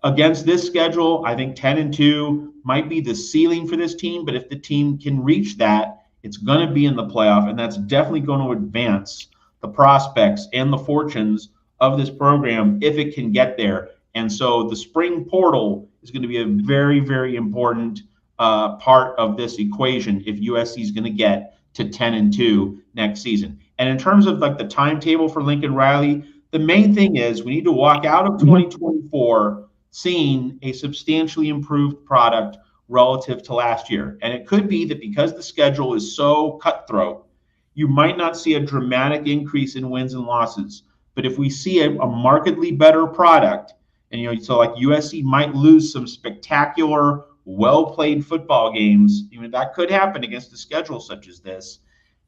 Against this schedule, I think 10-2 might be the ceiling for this team. But if the team can reach that, it's going to be in the playoff, and that's definitely going to advance the prospects and the fortunes of this program if it can get there. And so the spring portal is going to be a very, very important part of this equation if USC is going to get to 10-2 next season. And in terms of the timetable for Lincoln Riley, the main thing is we need to walk out of 2024 seeing a substantially improved product relative to last year. And it could be that because the schedule is so cutthroat, you might not see a dramatic increase in wins and losses. But if we see a markedly better product, and so USC might lose some spectacular, well-played football games, that could happen against a schedule such as this.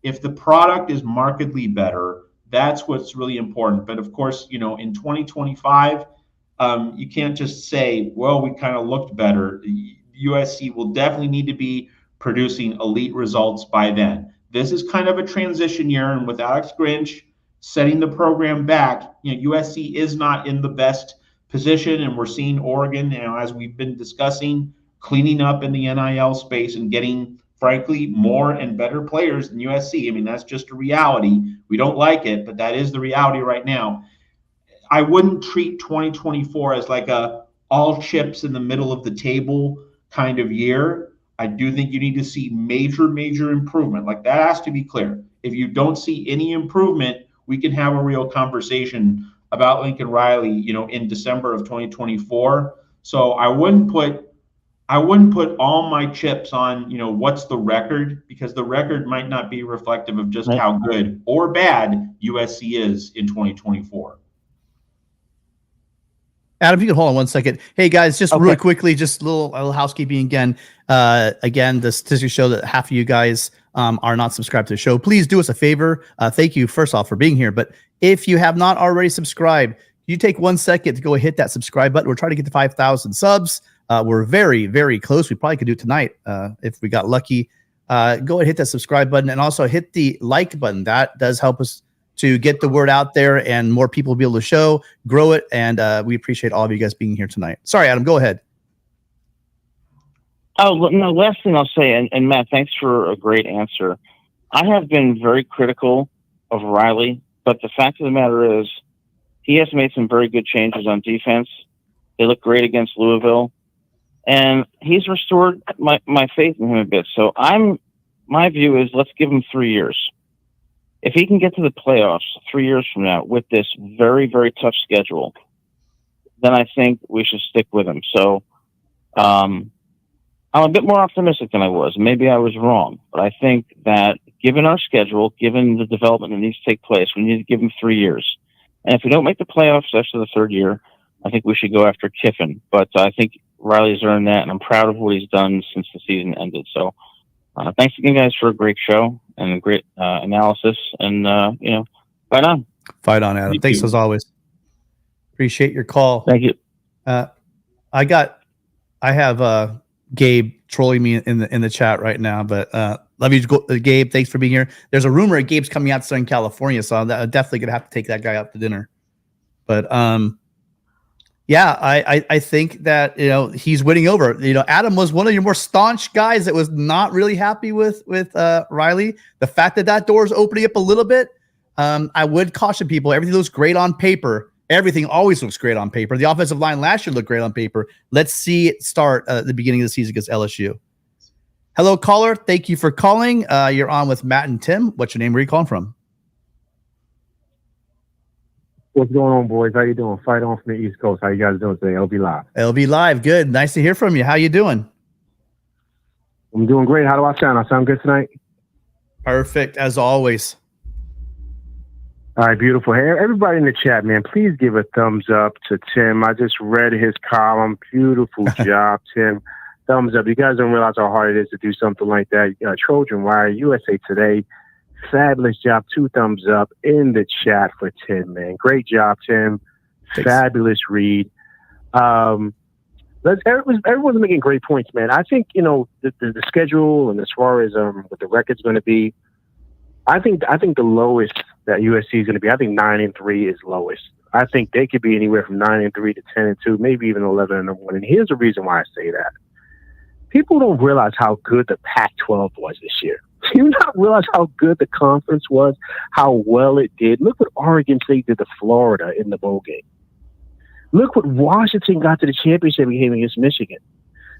If the product is markedly better, that's what's really important. But of course, in 2025, you can't just say, well, we kind of looked better. USC will definitely need to be producing elite results by then. This is kind of a transition year, and with Alex Grinch setting the program back, USC is not in the best position, and we're seeing Oregon, as we've been discussing, cleaning up in the NIL space and getting, frankly, more and better players than USC. That's just a reality. We don't like it, but that is the reality right now. I wouldn't treat 2024 as a all chips in the middle of the table kind of year. I do think you need to see major improvement. Like, that has to be clear. If you don't see any improvement, we can have a real conversation about Lincoln Riley, in December of 2024. So I wouldn't put all my chips on, what's the record, because the record might not be reflective of just how good or bad USC is in 2024.
Adam, if you could hold on 1 second. Hey guys, just really quickly, just a little housekeeping again. Again, the statistics show that half of you guys are not subscribed to the show. Please do us a favor. Thank you, first off, for being here. But if you have not already subscribed, you take 1 second to go hit that subscribe button. We're trying to get to 5,000 subs. We're very close. We probably could do it tonight if we got lucky. Go ahead and hit that subscribe button, and also hit the like button. That does help us to get the word out there, and more people will be able to grow it. And we appreciate all of you guys being here tonight. Sorry, Adam, go ahead.
Oh, no, last thing I'll say, and Matt, thanks for a great answer. I have been very critical of Riley, but the fact of the matter is he has made some very good changes on defense. They look great against Louisville, and he's restored my faith in him a bit. So my view is, let's give him 3 years. If he can get to the playoffs 3 years from now with this very tough schedule, then I think we should stick with him. So I'm a bit more optimistic than I was. Maybe I was wrong, but I think that given our schedule, given the development that needs to take place, we need to give him 3 years. And if we don't make the playoffs after the third year, I think we should go after Kiffin. But I think Riley's earned that, and I'm proud of what he's done since the season ended. So thanks again, guys, for a great show and a great analysis. And, fight on.
Fight on, Adam. Thanks as always. Appreciate your call.
Thank you.
I have Gabe trolling me in the chat right now, but love you, Gabe. Thanks for being here. There's a rumor Gabe's coming out to Southern California, so I'm definitely gonna have to take that guy out to dinner. But yeah, I think that he's winning over. Adam was one of your more staunch guys that was not really happy with Riley. The fact that door is opening up a little bit, I would caution people. Everything looks great on paper. Everything always looks great on paper. The offensive line last year looked great on paper. Let's see it start at the beginning of the season against LSU. Hello, caller. Thank you for calling. You're on with Matt and Tim. What's your name? Where are you calling from?
What's going on, boys? How you doing? Fight on from the East Coast. How you guys doing today? LB Live.
LB Live. Good. Nice to hear from you. How you doing?
I'm doing great. How do I sound? I sound good tonight?
Perfect, as always.
All right, beautiful. Hey, everybody in the chat, man, please give a thumbs up to Tim. I just read his column. Beautiful job, Tim. Thumbs up. You guys don't realize how hard it is to do something like that. Trojan Wire, USA Today, fabulous job. 2 thumbs up in the chat for Tim, man. Great job, Tim. Thanks. Fabulous read. Everyone's making great points, man. I think, the schedule and as far as what the record's going to be, I think the lowest that USC is going to be, I think 9-3 is lowest. I think they could be anywhere from 9-3 to 10-2, maybe even 11-1. And here's the reason why I say that. People don't realize how good the Pac-12 was this year. Do you not realize how good the conference was, how well it did? Look what Oregon State did to Florida in the bowl game. Look what Washington got to the championship game against Michigan.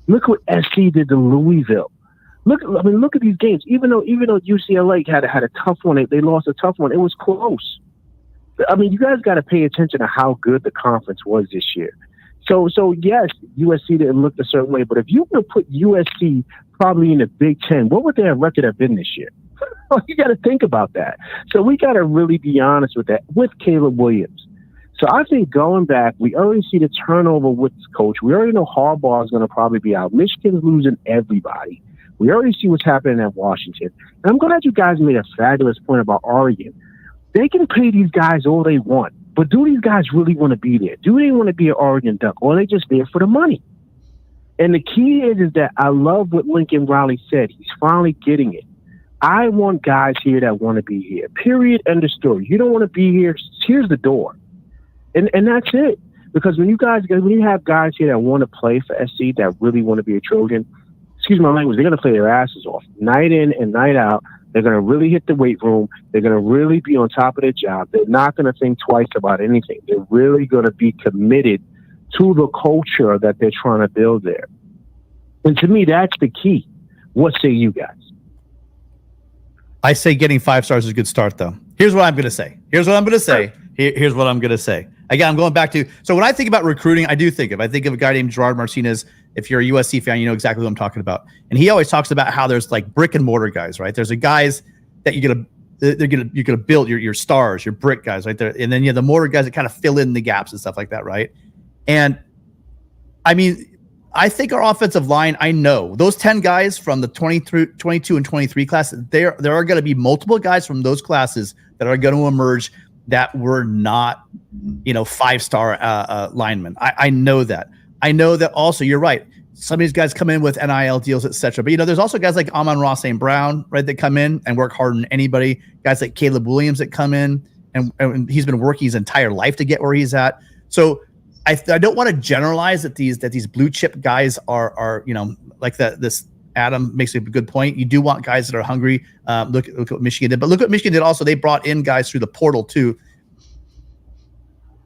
Look what SC did to Louisville. Look at these games. Even though UCLA had a tough one, they lost a tough one. It was close. I mean, you guys got to pay attention to how good the conference was this year. So yes, USC didn't look a certain way, but if you were to put USC probably in the Big Ten, what would their record have been this year? You got to think about that. So we got to really be honest with that with Caleb Williams. So I think going back, we already see the turnover with this coach. We already know Harbaugh is going to probably be out. Michigan's losing everybody. We already see what's happening at Washington. And I'm glad you guys made a fabulous point about Oregon. They can pay these guys all they want, but do these guys really want to be there? Do they want to be an Oregon Duck, or are they just there for the money? And the key is that I love what Lincoln Riley said. He's finally getting it. I want guys here that want to be here. Period. End of story. You don't want to be here. Here's the door. And that's it. Because when you have guys here that want to play for SC, that really want to be a Trojan, excuse my language, they're going to play their asses off night in and night out. They're going to really hit the weight room. They're going to really be on top of their job. They're not going to think twice about anything. They're really going to be committed to the culture that they're trying to build there. And to me, that's the key.
What say you guys?
I say getting 5 stars is a good start, though. Here's what I'm going to say. Here's what I'm going to say. Again, I'm going back to, so when I think about recruiting, I think of a guy named Gerard Martinez. If you're a USC fan, you know exactly what I'm talking about. And he always talks about how there's like brick and mortar guys, right? There's the guys that you're gonna build your stars, your brick guys, right there, and then you have the mortar guys that kind of fill in the gaps and stuff like that, right? And I mean, I think our offensive line, I know those 10 guys from the 22 and 23 class, there are going to be multiple guys from those classes that are going to emerge that were not, 5-star linemen. I know that. I know that also, you're right. Some of these guys come in with NIL deals, etc. But, there's also guys like Amon-Ra St. Brown, right, that come in and work harder than anybody. Guys like Caleb Williams that come in, and he's been working his entire life to get where he's at. So I don't want to generalize that these blue chip guys are like that. This Adam makes a good point. You do want guys that are hungry. Look what Michigan did, but look what Michigan did also. They brought in guys through the portal too.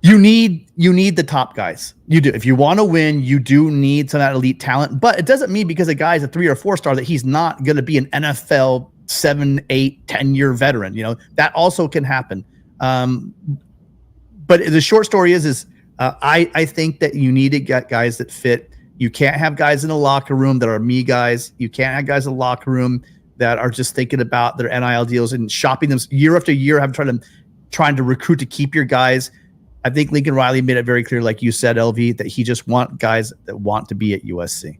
You need the top guys. You do. If you want to win, you do need some of that elite talent. But it doesn't mean because a guy's a 3 or 4 star that he's not going to be an NFL 7, 8, 10-year veteran. That also can happen. But the short story is I think that you need to get guys that fit. You can't have guys in the locker room that are me guys. You can't have guys in the locker room that are just thinking about their NIL deals and shopping them year after year, trying to recruit to keep your guys. I think Lincoln Riley made it very clear, like you said, LV, that he just want guys that want to be at USC.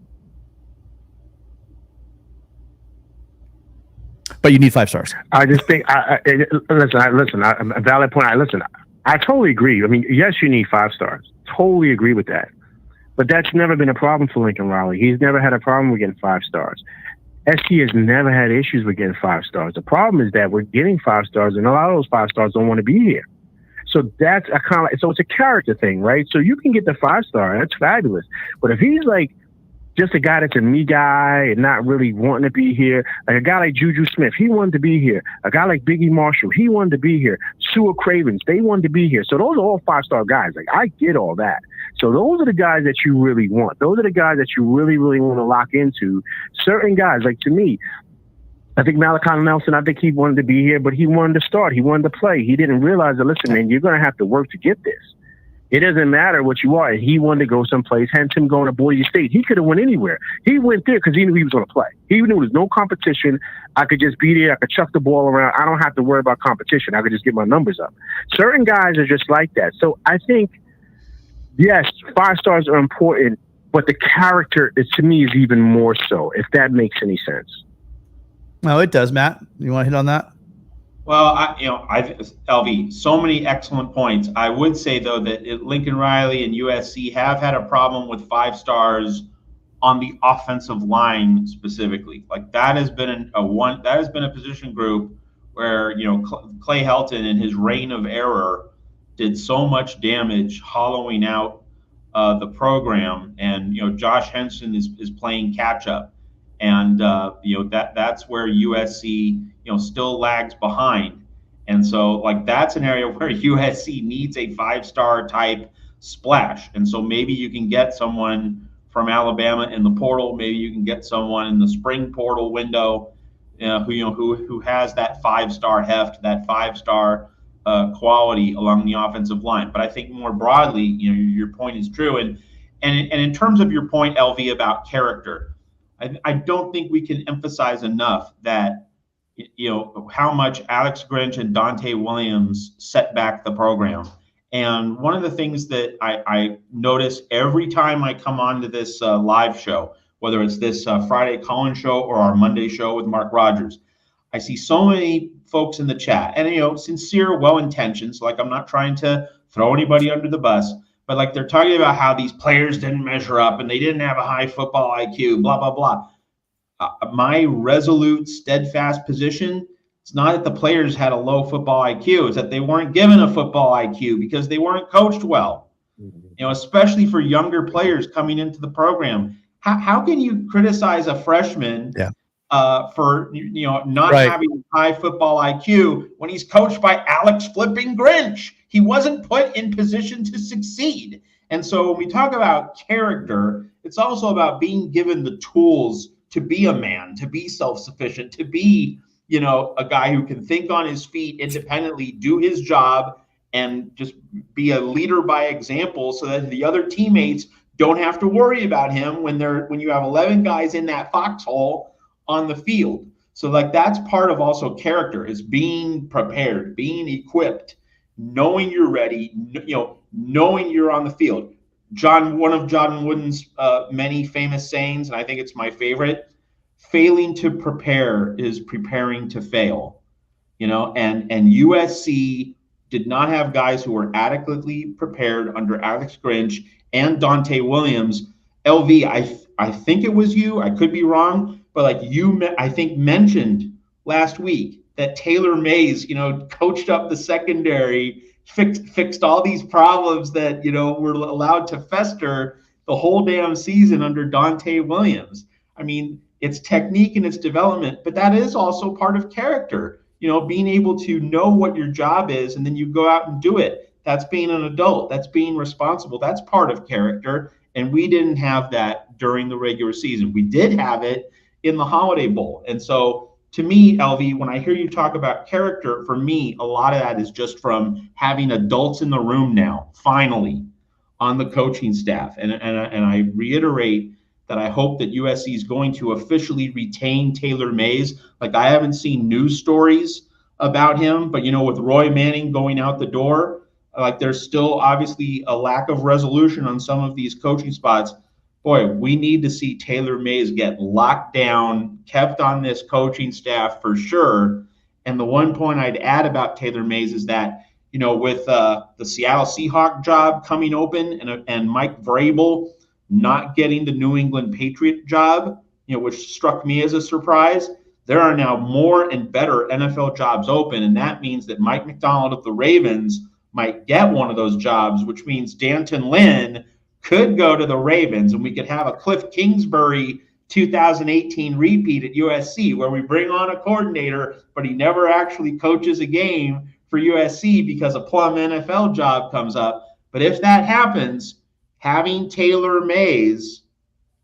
But you need 5 stars.
I just think, listen, a valid point. I totally agree. I mean, yes, you need 5 stars. Totally agree with that. But that's never been a problem for Lincoln Riley. He's never had a problem with getting 5 stars. SC has never had issues with getting 5 stars. The problem is that we're getting 5 stars, and a lot of those 5 stars don't want to be here. So that's so it's a character thing, right? So you can get the 5-star, that's fabulous. But if he's like just a guy that's a me guy and not really wanting to be here, like a guy like Juju Smith, he wanted to be here. A guy like Biggie Marshall, he wanted to be here. Sua Cravens, they wanted to be here. So those are all 5-star guys. Like, I get all that. So those are the guys that you really want. Those are the guys that you really, really want to lock into. Certain guys, like to me, I think Malachi Nelson, I think he wanted to be here, but he wanted to start. He wanted to play. He didn't realize that, listen, man, you're going to have to work to get this. It doesn't matter what you are. He wanted to go someplace, hence him going to Boise State. He could have went anywhere. He went there because he knew he was going to play. He knew there was no competition. I could just be there. I could chuck the ball around. I don't have to worry about competition. I could just get my numbers up. Certain guys are just like that. So I think, yes, 5 stars are important, but the character, to me, is even more so, if that makes any sense.
No, it does, Matt. You want to hit on that?
Well, LV, so many excellent points. I would say, though, that Lincoln Riley and USC have had a problem with 5 stars on the offensive line specifically. Like, that has been a position group where, Clay Helton and his reign of error did so much damage hollowing out the program. And, Josh Henson is playing catch up. And that's where USC still lags behind, and so that's an area where USC needs a 5-star type splash. And so maybe you can get someone from Alabama in the portal, maybe you can get someone in the spring portal window, who has that 5-star heft, that 5-star quality along the offensive line. But I think more broadly, your point is true, and in terms of your point, LV, about character. I don't think we can emphasize enough that, how much Alex Grinch and Dante Williams set back the program. And one of the things that I notice every time I come onto this live show, whether it's this Friday call-in show or our Monday show with Mark Rogers, I see so many folks in the chat, and, sincere, well-intentioned. So, I'm not trying to throw anybody under the bus, but they're talking about how these players didn't measure up and they didn't have a high football IQ, blah, blah, blah. My resolute, steadfast position, it's not that the players had a low football IQ, it's that they weren't given a football IQ because they weren't coached well. Especially for younger players coming into the program. How can you criticize a freshman for not having a high football IQ when he's coached by Alex flipping Grinch? He wasn't put in position to succeed. And so when we talk about character, it's also about being given the tools to be a man, to be self-sufficient, to be, you know, a guy who can think on his feet independently, do his job, and just be a leader by example, so that the other teammates don't have to worry about him when you have 11 guys in that foxhole on the field. So like that's part of also character, is being prepared, being equipped, knowing you're ready, you know, knowing you're on the field. One of John Wooden's many famous sayings, and I think it's my favorite: failing to prepare is preparing to fail. You know, and USC did not have guys who were adequately prepared under Alex Grinch and Dante Williams. LV, I think it was you, I could be wrong, but like I think mentioned last week that Taylor Mays, you know, coached up the secondary, fixed all these problems that, you know, were allowed to fester the whole damn season under Dante Williams. I mean, it's technique and it's development, but that is also part of character. You know, being able to know what your job is and then you go out and do it. That's being an adult. That's being responsible. That's part of character. And we didn't have that during the regular season. We did have it in the Holiday Bowl. And so to me, LV, when I hear you talk about character, for me, a lot of that is just from having adults in the room now, finally, on the coaching staff. And I reiterate that I hope that USC is going to officially retain Taylor Mays. Like, I haven't seen news stories about him, but, you know, with Roy Manning going out the door, like, there's still obviously a lack of resolution on some of these coaching spots. Boy, we need to see Taylor Mays get locked down, kept on this coaching staff for sure. And the one point I'd add about Taylor Mays is that, you know, with the Seattle Seahawks job coming open and Mike Vrabel not getting the New England Patriot job, you know, which struck me as a surprise, there are now more and better NFL jobs open. And that means that Mike McDonald of the Ravens might get one of those jobs, which means Danton Lynn could go to the Ravens, and we could have a Cliff Kingsbury 2018 repeat at USC, where we bring on a coordinator, but he never actually coaches a game for USC because a plum NFL job comes up. But if that happens, having Taylor Mays,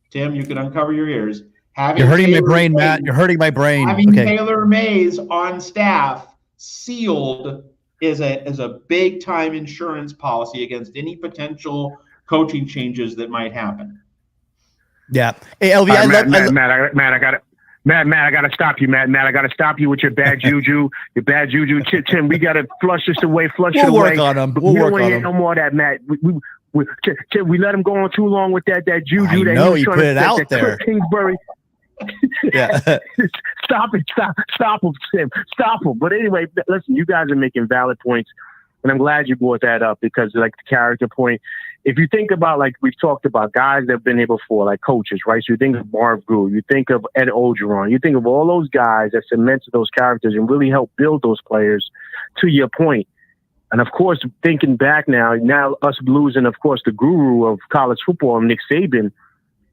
Tim, you can uncover your ears.
You're hurting my brain, Matt. You're hurting my brain.
Having Taylor Mays on staff, sealed, is a big time insurance policy against any potential coaching changes that might happen.
Yeah. Hey, LV,
Matt, I gotta stop you, Matt. I gotta stop you with your bad juju. Your bad juju, Tim. We gotta flush this away. We'll
work on him. We'll work on him.
No more of that, Matt. We let him go on too long with that juju.
I know you put it out there.
Kingsbury.
Yeah.
Stop him, Tim. Stop him. But anyway, listen, you guys are making valid points, and I'm glad you brought that up because, like, the character point. If you think about, like we've talked about, guys that have been here before, like coaches, right? So you think of Marv Grew, you think of Ed Ogeron, you think of all those guys that cemented those characters and really helped build those players, to your point. And of course, thinking back now us losing, of course, the guru of college football, Nick Saban.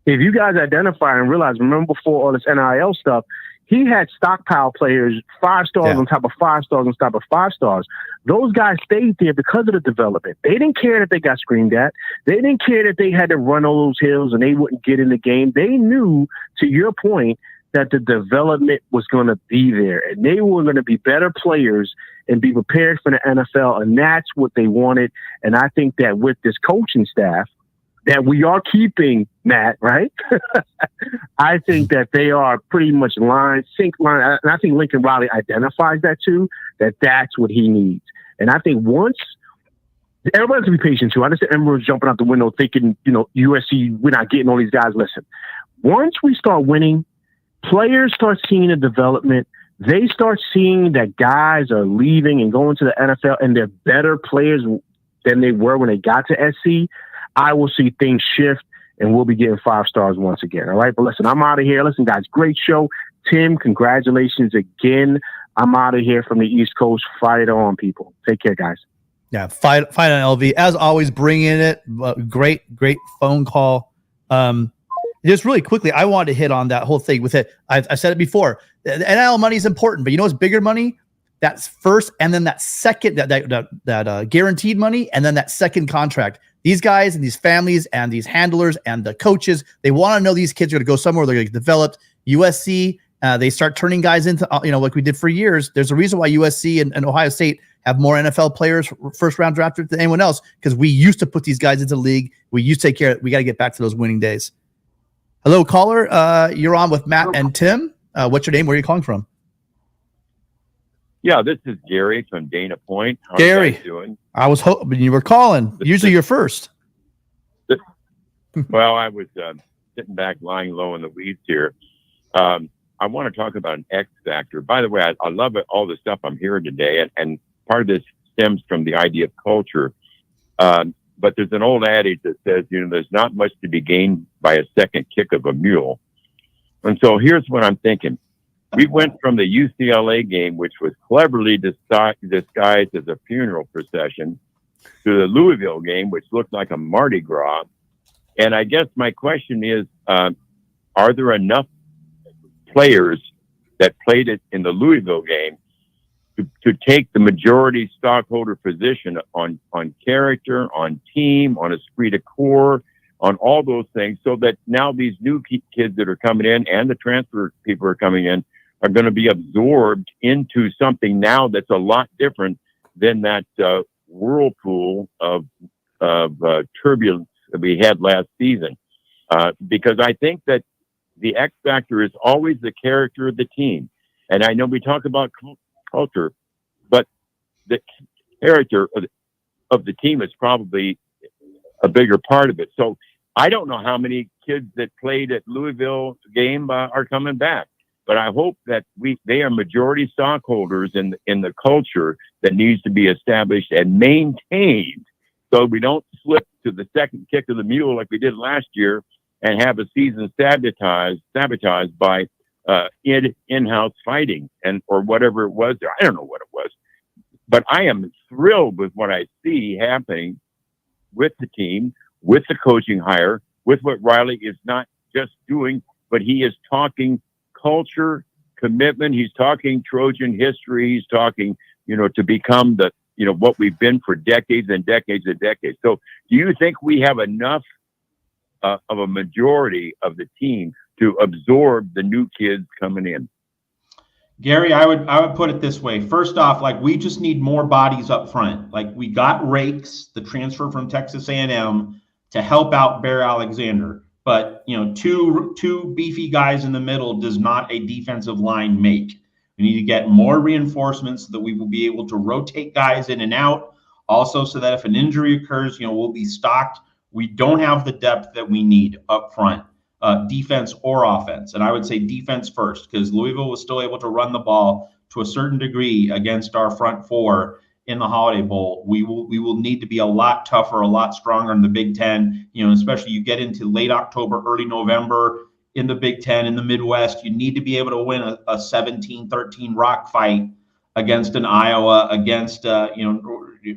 If you guys identify and realize, remember before all this NIL stuff, he had stockpile players, 5 stars on top of 5 stars on top of 5 stars. Those guys stayed there because of the development. They didn't care that they got screamed at. They didn't care that they had to run all those hills and they wouldn't get in the game. They knew, to your point, that the development was going to be there and they were going to be better players and be prepared for the NFL. And that's what they wanted. And I think that with this coaching staff that we are keeping, Matt, right? I think that they are pretty much sync line. And I think Lincoln Riley identifies that too, that's what he needs. And I think once everybody's to be patient too. I understand everyone's jumping out the window thinking, you know, USC, we're not getting all these guys. Listen, once we start winning, players start seeing the development. They start seeing that guys are leaving and going to the NFL and they're better players than they were when they got to SC. I will see things shift and we'll be getting 5 stars once again. All right. But listen, I'm out of here. Listen, guys, great show. Tim, congratulations again. I'm out of here from the East Coast. Fight on, people. Take care, guys.
Yeah. Fight on LV. As always, bringing it. Great phone call. Just really quickly, I wanted to hit on that whole thing with it. I said it before. The NIL money is important, but you know what's bigger money? That's first, and then that second, that guaranteed money, and then that second contract. These guys and these families and these handlers and the coaches, they want to know these kids are going to go somewhere, they're going to get developed. USC, they start turning guys into, like we did for years. There's a reason why USC and Ohio State have more NFL players first round drafted than anyone else, because we used to put these guys into the league. We used to take care of it. We got to get back to those winning days. Hello, caller. You're on with Matt and Tim. What's your name? Where are you calling from?
Yeah, this is Gary from Dana Point. How
Gary,
are you guys doing?
I was hoping you were calling. Usually you're first.
Well, I was sitting back, lying low in the weeds here. I want to talk about an X factor. By the way, I love it, all the stuff I'm hearing today, and part of this stems from the idea of culture. But there's an old adage that says, there's not much to be gained by a second kick of a mule. And so here's what I'm thinking. We went from the UCLA game, which was cleverly disguised as a funeral procession, to the Louisville game, which looked like a Mardi Gras. And I guess my question is, are there enough players that played it in the Louisville game to take the majority stockholder position on character, on team, on esprit de corps, on all those things, so that now these new kids that are coming in and the transfer people are coming in are going to be absorbed into something now that's a lot different than that whirlpool of turbulence that we had last season. Because I think that the X factor is always the character of the team. And I know we talk about culture, but the character of the team is probably a bigger part of it. So I don't know how many kids that played at Louisville game are coming back, but I hope that they are majority stockholders in the culture that needs to be established and maintained, so we don't slip to the second kick of the mule like we did last year and have a season sabotaged by in-house fighting or whatever it was. I don't know what it was, but I am thrilled with what I see happening with the team, with the coaching hire, with what Riley is not just doing, but he is talking culture, commitment. He's talking Trojan history. He's talking, to become what we've been for decades and decades and decades. So do you think we have enough of a majority of the team to absorb the new kids coming in?
Gary, I would put it this way. First off, we just need more bodies up front. We got Rakes, the transfer from Texas A&M, to help out Bear Alexander. But, two beefy guys in the middle does not a defensive line make. We need to get more reinforcements so that we will be able to rotate guys in and out. Also, so that if an injury occurs, we'll be stocked. We don't have the depth that we need up front, defense or offense. And I would say defense first, because Louisville was still able to run the ball to a certain degree against our front four in the Holiday Bowl. We will need to be a lot tougher, a lot stronger in the Big Ten. Especially you get into late October, early November in the Big Ten, in the Midwest, you need to be able to win a 17-13 rock fight against an Iowa, against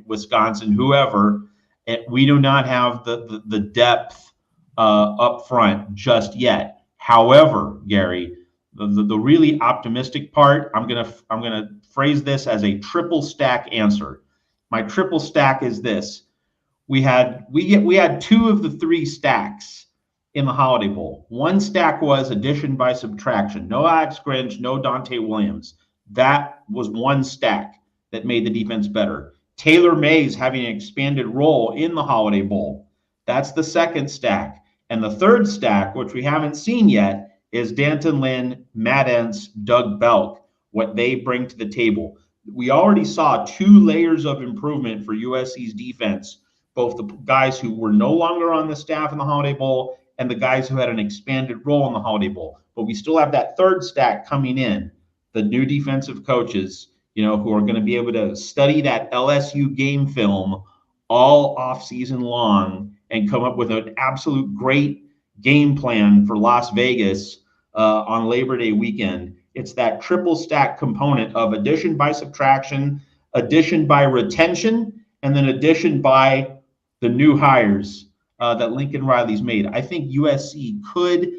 Wisconsin, whoever. And we do not have the depth up front just yet. However, Gary, the really optimistic part, I'm gonna phrase this as a triple stack answer. My triple stack is this: we had two of the three stacks in the Holiday Bowl. One stack was addition by subtraction. No Alex Grinch, no Dante Williams. That was one stack that made the defense better. Taylor Mays having an expanded role in the Holiday Bowl. That's the second stack. And the third stack, which we haven't seen yet, is Danton Lynn, Matt Entz, Doug Belk, what they bring to the table. We already saw 2 layers of improvement for USC's defense, both the guys who were no longer on the staff in the Holiday Bowl and the guys who had an expanded role in the Holiday Bowl. But we still have that third stack coming in, the new defensive coaches, who are going to be able to study that LSU game film all off season long and come up with an absolute great game plan for Las Vegas on Labor Day weekend. It's that triple stack component of addition by subtraction, addition by retention, and then addition by the new hires that Lincoln Riley's made. I think USC could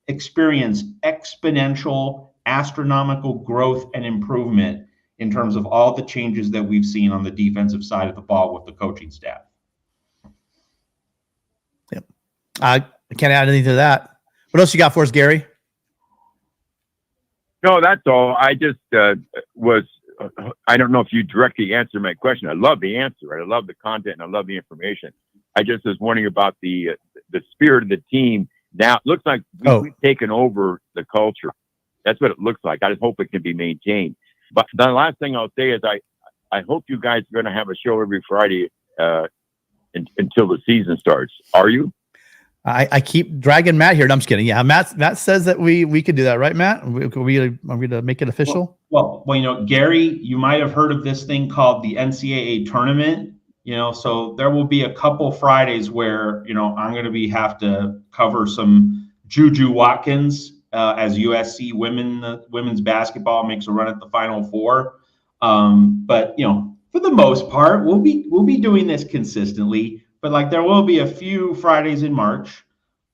experience exponential, astronomical growth and improvement in terms of all the changes that we've seen on the defensive side of the ball with the coaching staff.
Yep. I can't add anything to that. What else you got for us, Gary?
No, that's all. I just was. I don't know if you directly answered my question. I love the answer. Right? I love the content and I love the information. I just was wondering about the spirit of the team. Now it looks like we've taken over the culture. That's what it looks like. I just hope it can be maintained. But the last thing I'll say is I hope you guys are going to have a show every Friday until the season starts. Are you?
I keep dragging Matt here. No, I'm just kidding. Yeah, Matt says that we could do that, right, Matt? Are we going to make it official?
Well, Gary, you might have heard of this thing called the NCAA tournament. So there will be a couple Fridays where I'm going to have to cover some Juju Watkins as USC women's basketball makes a run at the Final Four. But for the most part, we'll be doing this consistently. But there will be a few Fridays in March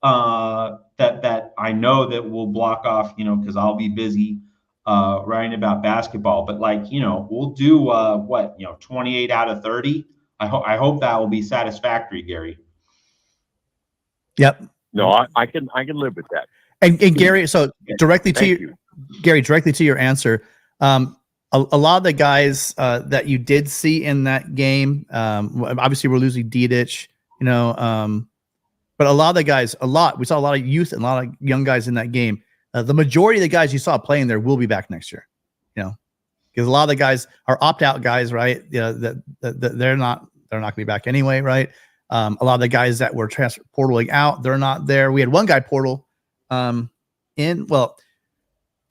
that I know that we'll block off, because I'll be busy writing about basketball. But we'll do 28 out of 30. I hope that will be satisfactory, Gary.
Yep.
No, I can live with that.
And Gary, so directly to you, Gary, directly to your answer. A lot of the guys that you did see in that game, obviously we're losing Didic, but a lot of the guys, we saw a lot of youth and a lot of young guys in that game. The majority of the guys you saw playing there will be back next year, because a lot of the guys are opt-out guys, right? That they're not going to be back anyway, right? A lot of the guys that were portaling out, they're not there. We had one guy portal in. Well,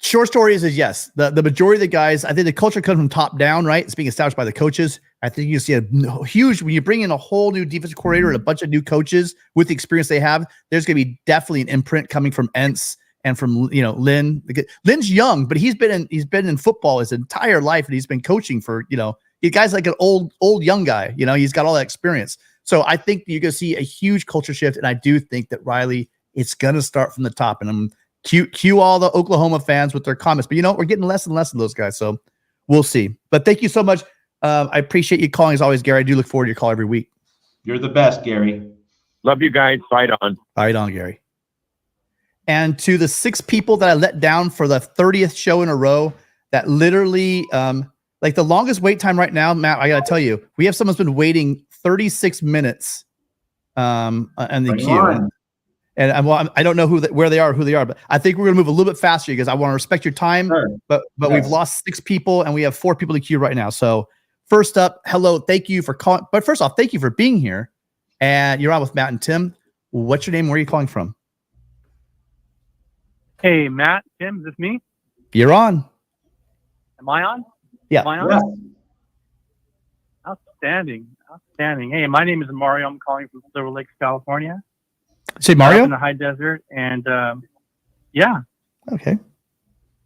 short story is yes. The majority of the guys, I think the culture comes from top down, right? It's being established by the coaches. I think you see a huge, when you bring in a whole new defensive coordinator and a bunch of new coaches with the experience they have, there's going to be definitely an imprint coming from Entz and from Lynn. Lynn's young, but he's been in football his entire life, and he's been coaching for the guy's like an old young guy. He's got all that experience. So I think you're going to see a huge culture shift, and I do think that Riley, it's going to start from the top. And I'm cue all the Oklahoma fans with their comments, but we're getting less and less of those guys, so we'll see. But thank you so much. I appreciate you calling as always, Gary. I do look forward to your call every week.
You're the best, Gary.
Love you guys. Fight on.
Fight on, Gary. And to the 6 people that I let down for the 30th show in a row, that literally, the longest wait time right now, Matt, I got to tell you, we have someone's been waiting 36 minutes in the queue. And I don't know where they are, but I think we're going to move a little bit faster because I want to respect your time.
Sure.
But we've lost 6 people and we have 4 people in the queue right now. So first up, hello, thank you for calling. But first off, thank you for being here. And you're on with Matt and Tim. What's your name? Where are you calling from?
Hey, Matt, Tim, is this me?
You're on.
Am I on?
Yeah.
Am I on? Yeah. Outstanding. Hey, my name is Mario. I'm calling from Silver Lakes, California.
Say Mario?
In the high desert. And yeah.
Okay.
Can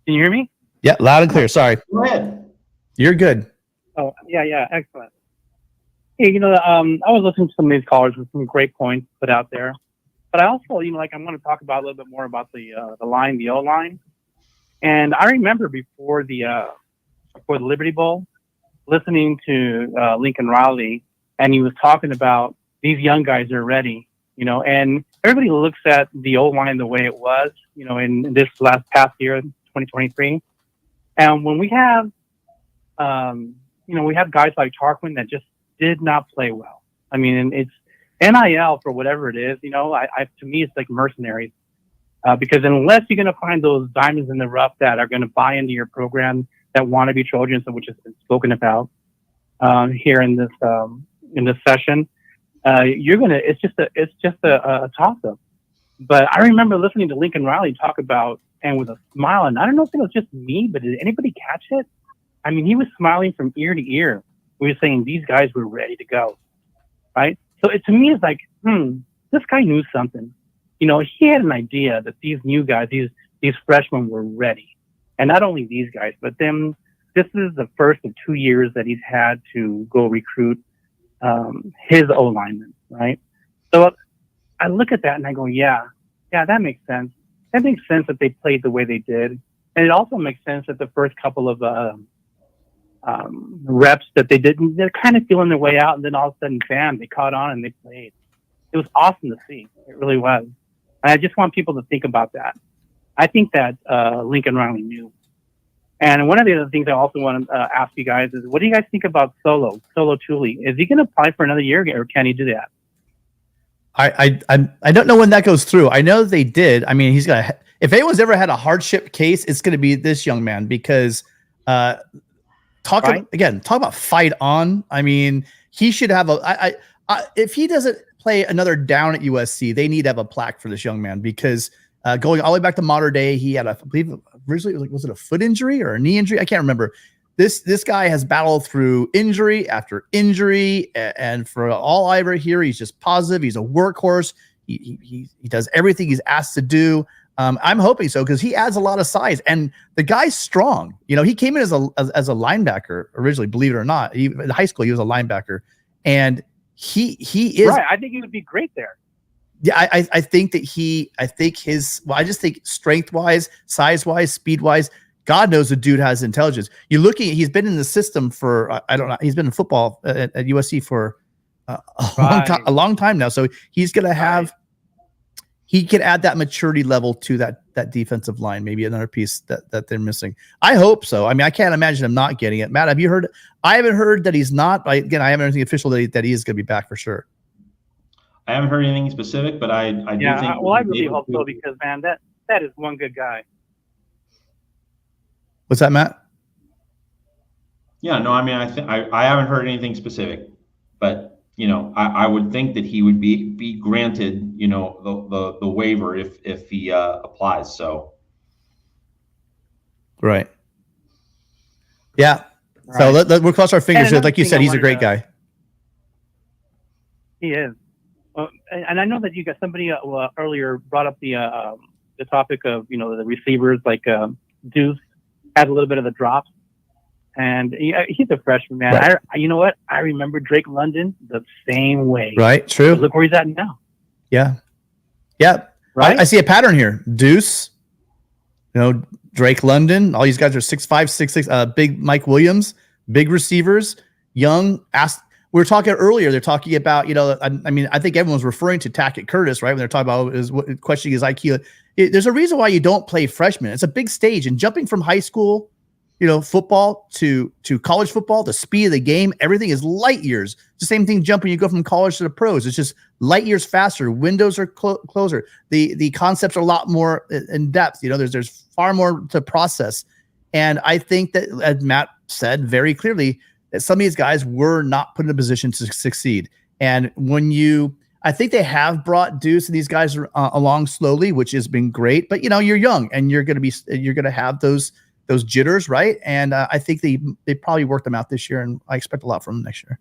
you hear me?
Yeah, loud and clear. Sorry.
Go ahead.
You're good.
Oh, yeah. Excellent. Hey, I was listening to some of these callers with some great points put out there. But I also, I'm going to talk about a little bit more about the line, the O-line. And I remember before the Liberty Bowl, listening to Lincoln Riley, and he was talking about these young guys are ready, and everybody looks at the O-line the way it was, in this past year, 2023. And when we have, we have guys like Tarquin that just did not play well. I mean, it's NIL for whatever it is, to me, it's like mercenaries. Because unless you're going to find those diamonds in the rough that are going to buy into your program, that want to be Trojans, which has been spoken about here in this session, it's just a toss up. But I remember listening to Lincoln Riley talk about, and with a smile, and I don't know if it was just me, but did anybody catch it? I mean, he was smiling from ear to ear. We were saying these guys were ready to go, right? So to me, it's like, this guy knew something. He had an idea that these new guys, these freshmen were ready. And not only these guys, but then this is the first of 2 years that he's had to go recruit his O-linemen, right? So I look at that and I go, yeah, that makes sense. That makes sense that they played the way they did. And it also makes sense that the first couple of reps that they didn't, they're kind of feeling their way out. And then all of a sudden, bam, they caught on and they played. It was awesome to see. It really was. And I just want people to think about that. I think that Lincoln Riley knew. And one of the other things I also want to ask you guys is, what do you guys think about Solo Tuli? Is he going to apply for another year, or can he do that?
I don't know when that goes through. I know they did. I mean, he's got. If anyone's ever had a hardship case, it's going to be this young man because talk about fight on. I mean, he should have if he doesn't play another down at USC, they need to have a plaque for this young man because going all the way back to modern day, he had I believe originally was it a foot injury or a knee injury? I can't remember. This guy has battled through injury after injury, and for all I ever hear, he's just positive. He's a workhorse. He does everything he's asked to do. I'm hoping so because he adds a lot of size, and the guy's strong. You know, he came in as a linebacker originally, believe it or not. In high school, he was a linebacker, and he is
right. I think he would be great there.
Yeah, I think that I just think strength wise, size wise, speed wise. God knows the dude has intelligence. You're looking, he's been in the system for, I don't know, he's been in football at USC for a long time now. So he's going to have, he can add that maturity level to that defensive line, maybe another piece that they're missing. I hope so. I mean, I can't imagine him not getting it. Matt, have you heard? I haven't heard that he's not. Again, I haven't anything official that he is going to be back for sure.
I haven't heard anything specific, but I do think.
Well, I really hope so because, man, that is one good guy.
What's that, Matt?
Yeah, no, I mean, I haven't heard anything specific, but you know, I would think that he would be granted, you know, the waiver if he applies. So,
right. Yeah. Right. So we'll cross our fingers. Like you said, he's a great guy.
He is. And I know that you got somebody earlier brought up the topic of, you know, the receivers like Deuce had a little bit of the drops, and he's a freshman, man. Right. You know what? I remember Drake London the same way.
Right. True.
But look where he's at now.
Yeah. Yeah. Right. I see a pattern here. Deuce, you know, Drake London. All these guys are 6'5", 6'6". Big Mike Williams, big receivers, young. We were talking earlier. They're talking about, you know, I mean, I think everyone's referring to Tackett Curtis, right? When they're talking about questioning his IQ. There's a reason why you don't play freshmen. It's a big stage, and jumping from high school, you know, football to college football, the speed of the game, everything is light years. It's the same thing jumping. You go from college to the pros. It's just light years faster. Windows are closer. The concepts are a lot more in depth. You know, there's far more to process, and I think that, as Matt said very clearly, that some of these guys were not put in a position to succeed. And I think they have brought Deuce and these guys along slowly, which has been great. But you know, you're young and you're going to have those jitters, right? And I think they probably worked them out this year, and I expect a lot from them next year.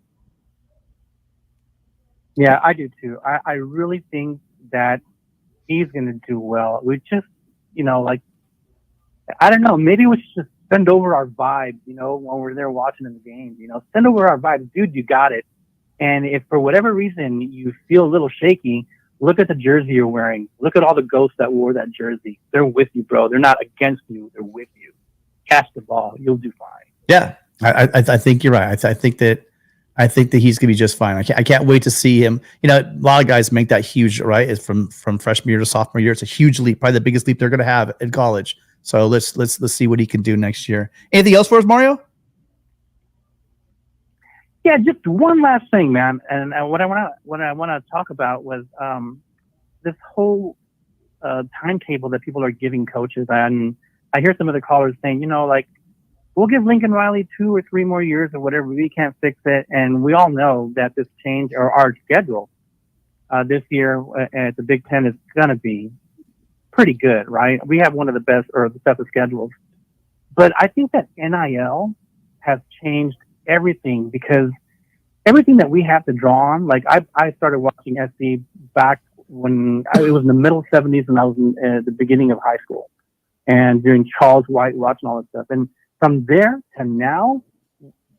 Yeah, I do too. I really think that he's going to do well. We just, you know, like, I don't know, maybe we should just send over our vibes, you know, when we're there watching in the game, you know, send over our vibes. Dude, you got it. And if for whatever reason you feel a little shaky, look at the jersey you're wearing. Look at all the ghosts that wore that jersey. They're with you, bro. They're not against you. They're with you. Catch the ball. You'll do fine.
Yeah, I think you're right. I think that he's gonna be just fine. I can't wait to see him. You know, a lot of guys make that huge, right? It's from freshman year to sophomore year. It's a huge leap, probably the biggest leap they're gonna have in college. So let's see what he can do next year. Anything else for us, Mario?
Yeah, just one last thing, man. And what I want to talk about was this whole timetable that people are giving coaches. And I hear some of the callers saying, you know, like, we'll give Lincoln Riley 2 or 3 more years or whatever. We can't fix it. And we all know that this change or our schedule this year at the Big Ten is going to be pretty good, right? We have one of the best or the toughest schedules. But I think that NIL has changed everything, because everything that we have to draw on, like I started watching SC back when it was in the middle 70s and I was in the beginning of high school, and during Charles White, watching all that stuff. And from there to now,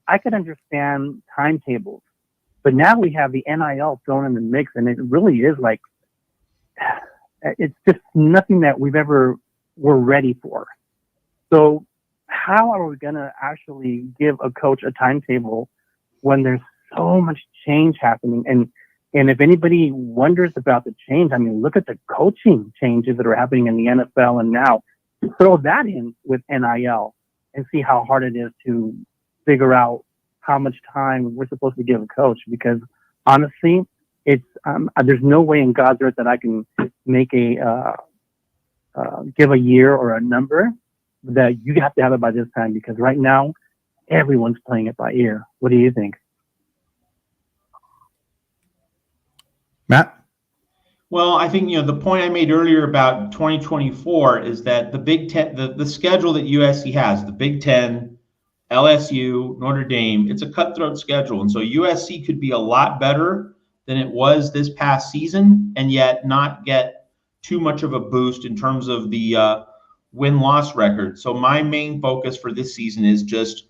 I could understand timetables, but now we have the NIL thrown in the mix, and it really is like, it's just nothing that were ready for. So how are we going to actually give a coach a timetable when there's so much change happening? And if anybody wonders about the change, I mean, look at the coaching changes that are happening in the NFL, and now throw that in with NIL. and see how hard it is to figure out how much time we're supposed to give a coach. Because honestly, it's there's no way in God's earth that I can make give a year or a number that you have to have it by this time, because right now everyone's playing it by ear. What do you think?
Matt?
Well, I think, the point I made earlier about 2024 is that the Big Ten, the schedule that USC has, the Big Ten, LSU, Notre Dame, it's a cutthroat schedule. And so USC could be a lot better than it was this past season and yet not get too much of a boost in terms of the win-loss record. So my main focus for this season is just,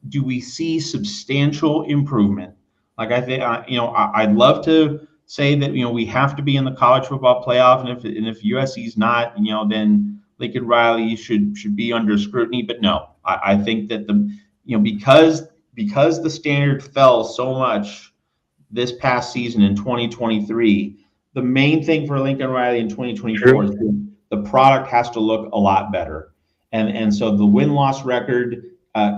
do we see substantial improvement? Like I think, I'd love to say that, we have to be in the college football playoff, and if USC's not, then Lincoln Riley should be under scrutiny. But no, I think that because the standard fell so much this past season in 2023, the main thing for Lincoln Riley in 2024 is the product has to look a lot better, and so the win-loss record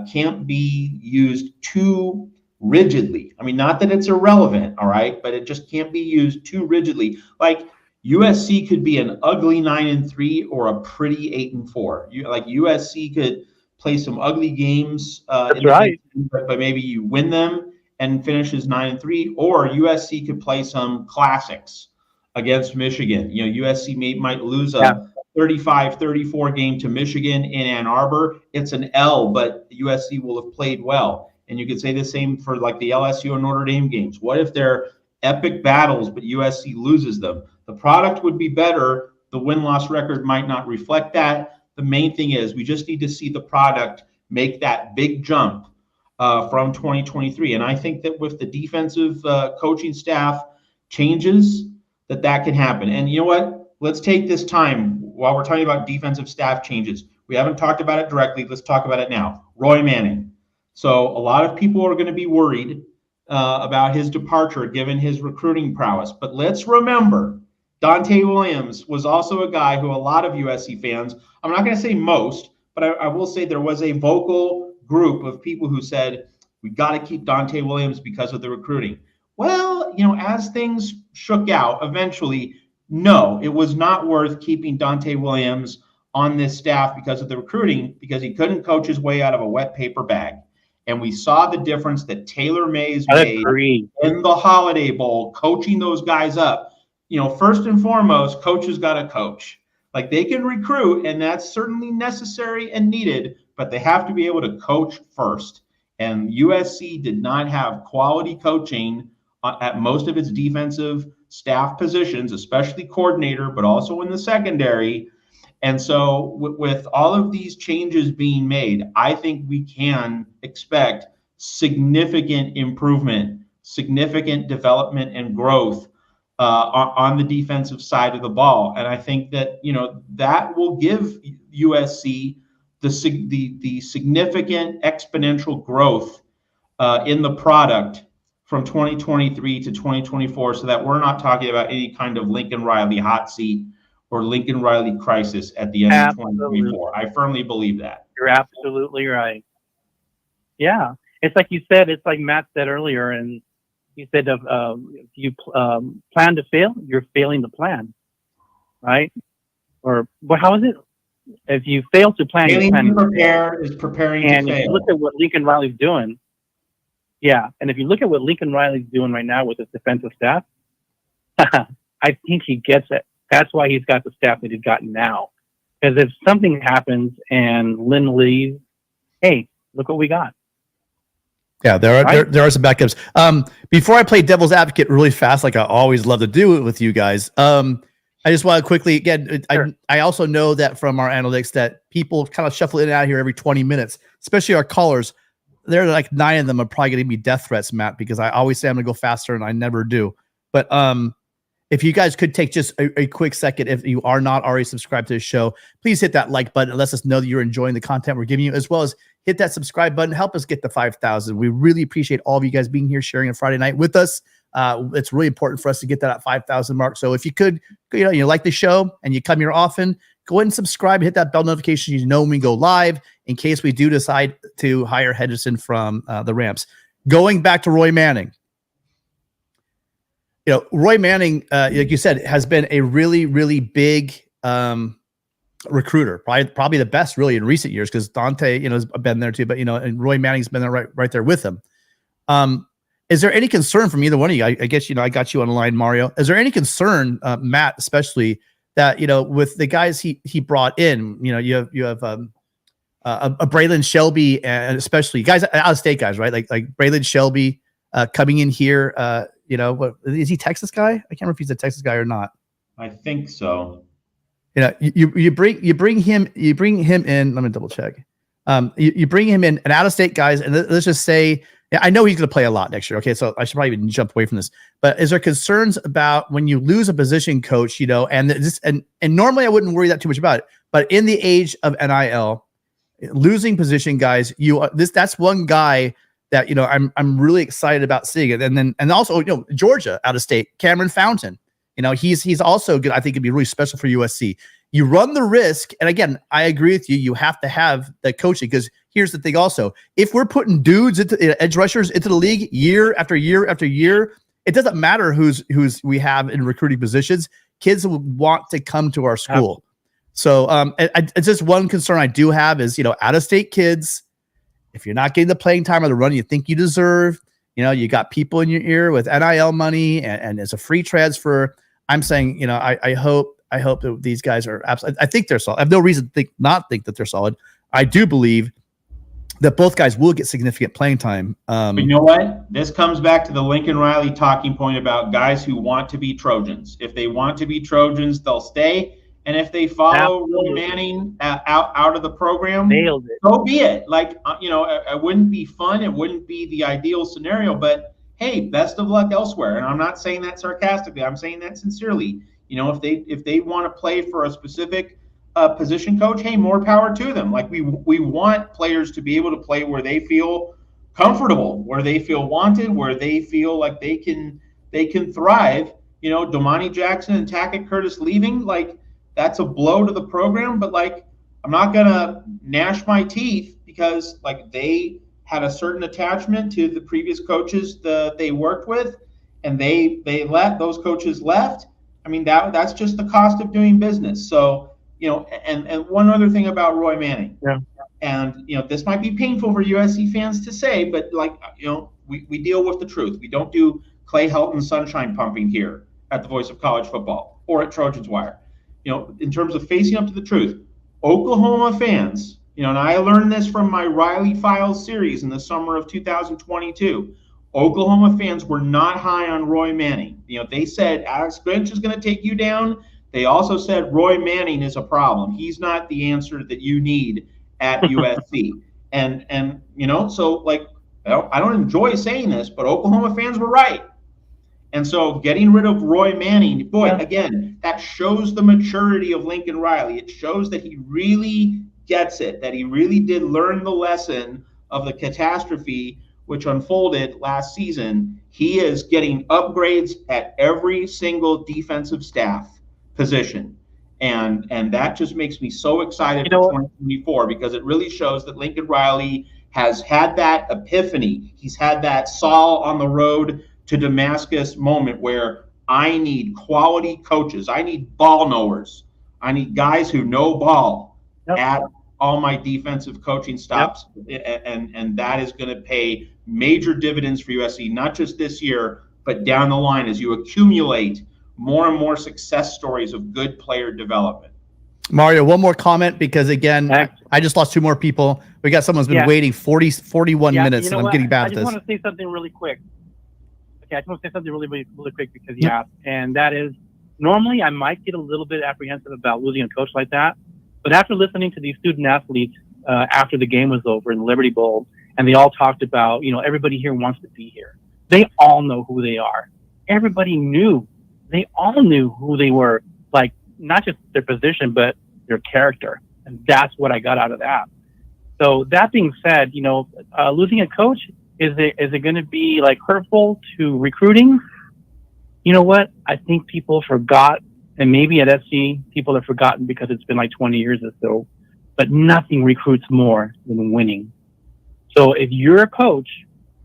can't be used too rigidly. I mean, not that it's irrelevant, all right, but it just can't be used too rigidly. Like USC could be an ugly 9-3 or a pretty 8-4. USC could play some ugly games,
That's right.
but maybe you win them and finishes 9-3, or USC could play some classics against Michigan. USC might lose a 35-34 game to Michigan in Ann Arbor. It's an L, but USC will have played well. And you could say the same for like the LSU and Notre Dame games. What if they're epic battles, but USC loses them? The product would be better. The win-loss record might not reflect that. The main thing is we just need to see the product make that big jump from 2023. And I think that with the defensive coaching staff changes, that can happen. And you know what? Let's take this time while we're talking about defensive staff changes. We haven't talked about it directly. Let's talk about it now. Roy Manning. So a lot of people are going to be worried about his departure given his recruiting prowess. But let's remember, Dante Williams was also a guy who a lot of USC fans, I'm not going to say most, but I will say there was a vocal group of people who said, we got to keep Dante Williams because of the recruiting. Well, as things shook out, eventually, no, it was not worth keeping Dante Williams on this staff because of the recruiting, because he couldn't coach his way out of a wet paper bag. And we saw the difference that Taylor Mays made in the Holiday Bowl, coaching those guys up. First and foremost, coaches got to coach. Like, they can recruit, and that's certainly necessary and needed, but they have to be able to coach first. And USC did not have quality coaching at most of its defensive staff positions, especially coordinator, but also in the secondary. And so with all of these changes being made, I think we can expect significant improvement, significant development and growth on the defensive side of the ball. And I think that, that will give USC the significant exponential growth in the product from 2023 to 2024, so that we're not talking about any kind of Lincoln Riley hot seat or Lincoln Riley crisis at the end of 2024. I firmly believe that.
You're absolutely right. Yeah. It's like you said, it's like Matt said earlier, and he said, if you plan to fail, you're failing the plan, right? Or how is it? If you fail to plan,
failing
you're planning
to prepare is preparing to fail.
And if you look at what Lincoln Riley's doing, and if you look at what Lincoln Riley's doing right now with his defensive staff, I think he gets it. That's why he's got the staff that he's got now. Because if something happens and Lynn leaves, hey, look what we got.
Yeah, there are some backups. Before I play devil's advocate really fast, like I always love to do it with you guys, I just want to quickly, again, sure. I also know that from our analytics that people kind of shuffle in and out here every 20 minutes, especially our callers. There are like 9 of them are probably going to be death threats, Matt, because I always say I'm going to go faster and I never do. But if you guys could take just a quick second, if you are not already subscribed to the show, please hit that like button. It lets us know that you're enjoying the content we're giving you, as well as hit that subscribe button. Help us get to 5,000. We really appreciate all of you guys being here, sharing a Friday night with us. It's really important for us to get that at 5,000 mark. So if you could, you like the show and you come here often, go ahead and subscribe, hit that bell notification. You know when we go live in case we do decide to hire Henderson from the Rams. Going back to Roy Manning. Roy Manning, like you said, has been a really, really big recruiter, probably the best really in recent years because Dante, has been there too, but and Roy Manning's been there right there with him. Is there any concern from either one of you? I guess I got you on the line, Mario. Is there any concern, Matt, especially that with the guys he brought in? You have a Braylon Shelby, and especially guys out of state guys, right? Like Braylon Shelby coming in here. What is he, Texas guy? I can't remember if he's a Texas guy or not.
I think so.
You bring him in. Let me double check. You bring him in, an out of state guys, and let's just say, I know he's going to play a lot next year. Okay, so I should probably even jump away from this. But is there concerns about when you lose a position coach? And normally I wouldn't worry that too much about it. But in the age of NIL, losing position guys, that's one guy that I'm really excited about seeing it. And also Georgia out of state, Cameron Fountain. He's also good. I think it'd be really special for USC. You run the risk, and again, I agree with you. You have to have the coaching because here's the thing. Also, if we're putting dudes into edge rushers into the league year after year after year, it doesn't matter who's we have in recruiting positions. Kids will want to come to our school. So it's just one concern I do have is out of state kids. If you're not getting the playing time or the run you think you deserve, you got people in your ear with NIL money and it's a free transfer. I'm saying, I hope that these guys are absolutely. I think they're solid. I have no reason to not think that they're solid. I do believe that both guys will get significant playing time.
But you know what? This comes back to the Lincoln Riley talking point about guys who want to be Trojans. If they want to be Trojans, they'll stay. And if they follow Roy Manning out of the program, so be it. It wouldn't be fun. It wouldn't be the ideal scenario. But hey, best of luck elsewhere. And I'm not saying that sarcastically. I'm saying that sincerely. If they want to play for a specific position coach, hey, more power to them. Like we want players to be able to play where they feel comfortable, where they feel wanted, where they feel like they can thrive. Domani Jackson and Tackett Curtis leaving, that's a blow to the program, but I'm not gonna gnash my teeth because they had a certain attachment to the previous coaches that they worked with, and they those coaches left. I mean that's just the cost of doing business. So and one other thing about Roy Manning.
Yeah.
And this might be painful for USC fans to say, but we deal with the truth. We don't do Clay Helton sunshine pumping here at the Voice of College Football or at Trojans Wire. In terms of facing up to the truth, Oklahoma fans, and I learned this from my Riley Files series in the summer of 2022. Oklahoma fans were not high on Roy Manning. They said Alex Grinch is going to take you down. They also said Roy Manning is a problem. He's not the answer that you need at USC. And so I don't enjoy saying this, but Oklahoma fans were right. And so getting rid of Roy Manning, again, that shows the maturity of Lincoln Riley. It shows that he really gets it, that he really did learn the lesson of the catastrophe which unfolded last season. He is getting upgrades at every single defensive staff position. And that just makes me so excited for 2024 because it really shows that Lincoln Riley has had that epiphany. He's had that Saul on the road to Damascus moment where I need quality coaches. I need ball knowers. I need guys who know ball at all my defensive coaching stops. And that is going to pay major dividends for USC, not just this year, but down the line as you accumulate more and more success stories of good player development.
Mario, one more comment because, again, I just lost two more people. We got someone who's been waiting 41 minutes, and I'm getting bad at this.
I just want to say something really quick. Okay, I just want to say something really quick because you asked, and that is, normally I might get a little bit apprehensive about losing a coach like that, but after listening to these student athletes after the game was over in the Liberty Bowl, and they all talked about, everybody here wants to be here. They all know who they are. Everybody knew. They all knew who they were, not just their position, but their character. And that's what I got out of that. So that being said, losing a coach, is it going to be hurtful to recruiting? You know what? I think people forgot And maybe at SC, people have forgotten because it's been like 20 years or so, but nothing recruits more than winning. So if you're a coach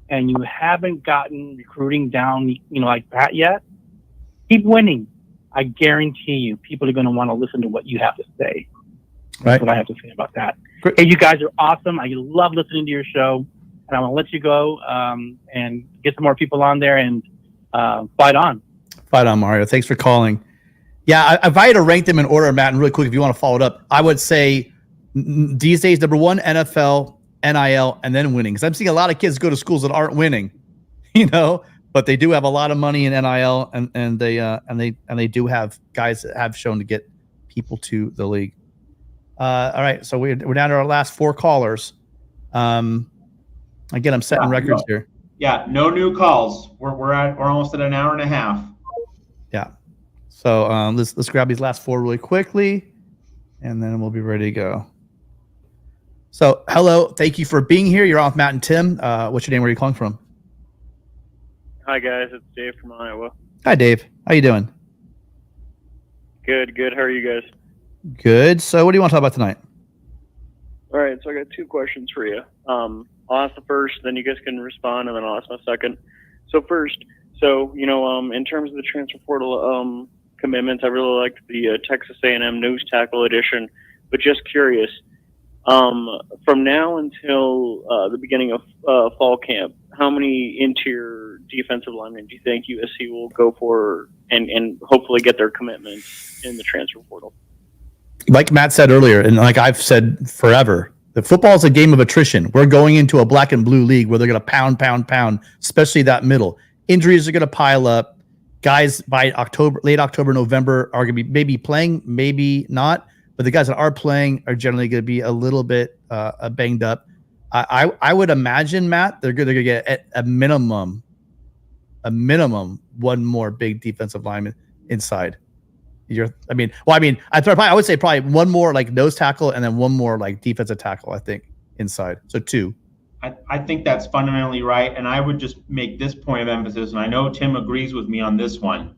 and you haven't gotten recruiting down, like that yet, keep winning. I guarantee you, people are going to want to listen to what you have to say. That's what I have to say about that.
Great.
Hey, you guys are awesome. I love listening to your show, and I want to let you go and get some more people on there and fight on.
Fight on, Mario. Thanks for calling. Yeah, if I had to rank them in order, Matt, and really quick, if you want to follow it up, I would say these days, number one, NFL, NIL, and then winning. Because I'm seeing a lot of kids go to schools that aren't winning, but they do have a lot of money in NIL, and they do have guys that have shown to get people to the league. All right, so we're down to our last 4 callers. Again, I'm setting records here.
Yeah, no new calls. We're almost at an hour and a half.
Yeah. So let's grab these last 4 really quickly, and then we'll be ready to go. So, hello, thank you for being here. You're on with Matt and Tim. What's your name? Where are you calling from?
Hi guys, it's Dave from Iowa.
Hi, Dave. How you doing?
Good. How are you guys?
Good. So, what do you want to talk about tonight?
All right, so I got 2 questions for you. I'll ask the first, then you guys can respond, and then I'll ask my second. So first, in terms of the transfer portal commitments, I really liked the Texas A&M nose tackle edition, but just curious, from now until the beginning of fall camp, how many interior defensive linemen do you think USC will go for and hopefully get their commitments in the transfer portal?
Like Matt said earlier, and like I've said forever, the football is a game of attrition. We're going into a black and blue league where they're going to pound, especially that middle. Injuries are going to pile up. Guys by late October, November are going to be maybe playing, maybe not. But the guys that are playing are generally going to be a little bit banged up. I would imagine, Matt, they're going to get at a minimum, one more big defensive lineman inside. I would say probably one more like nose tackle and then one more like defensive tackle, I think, inside. So 2.
I think that's fundamentally right. And I would just make this point of emphasis, and I know Tim agrees with me on this one,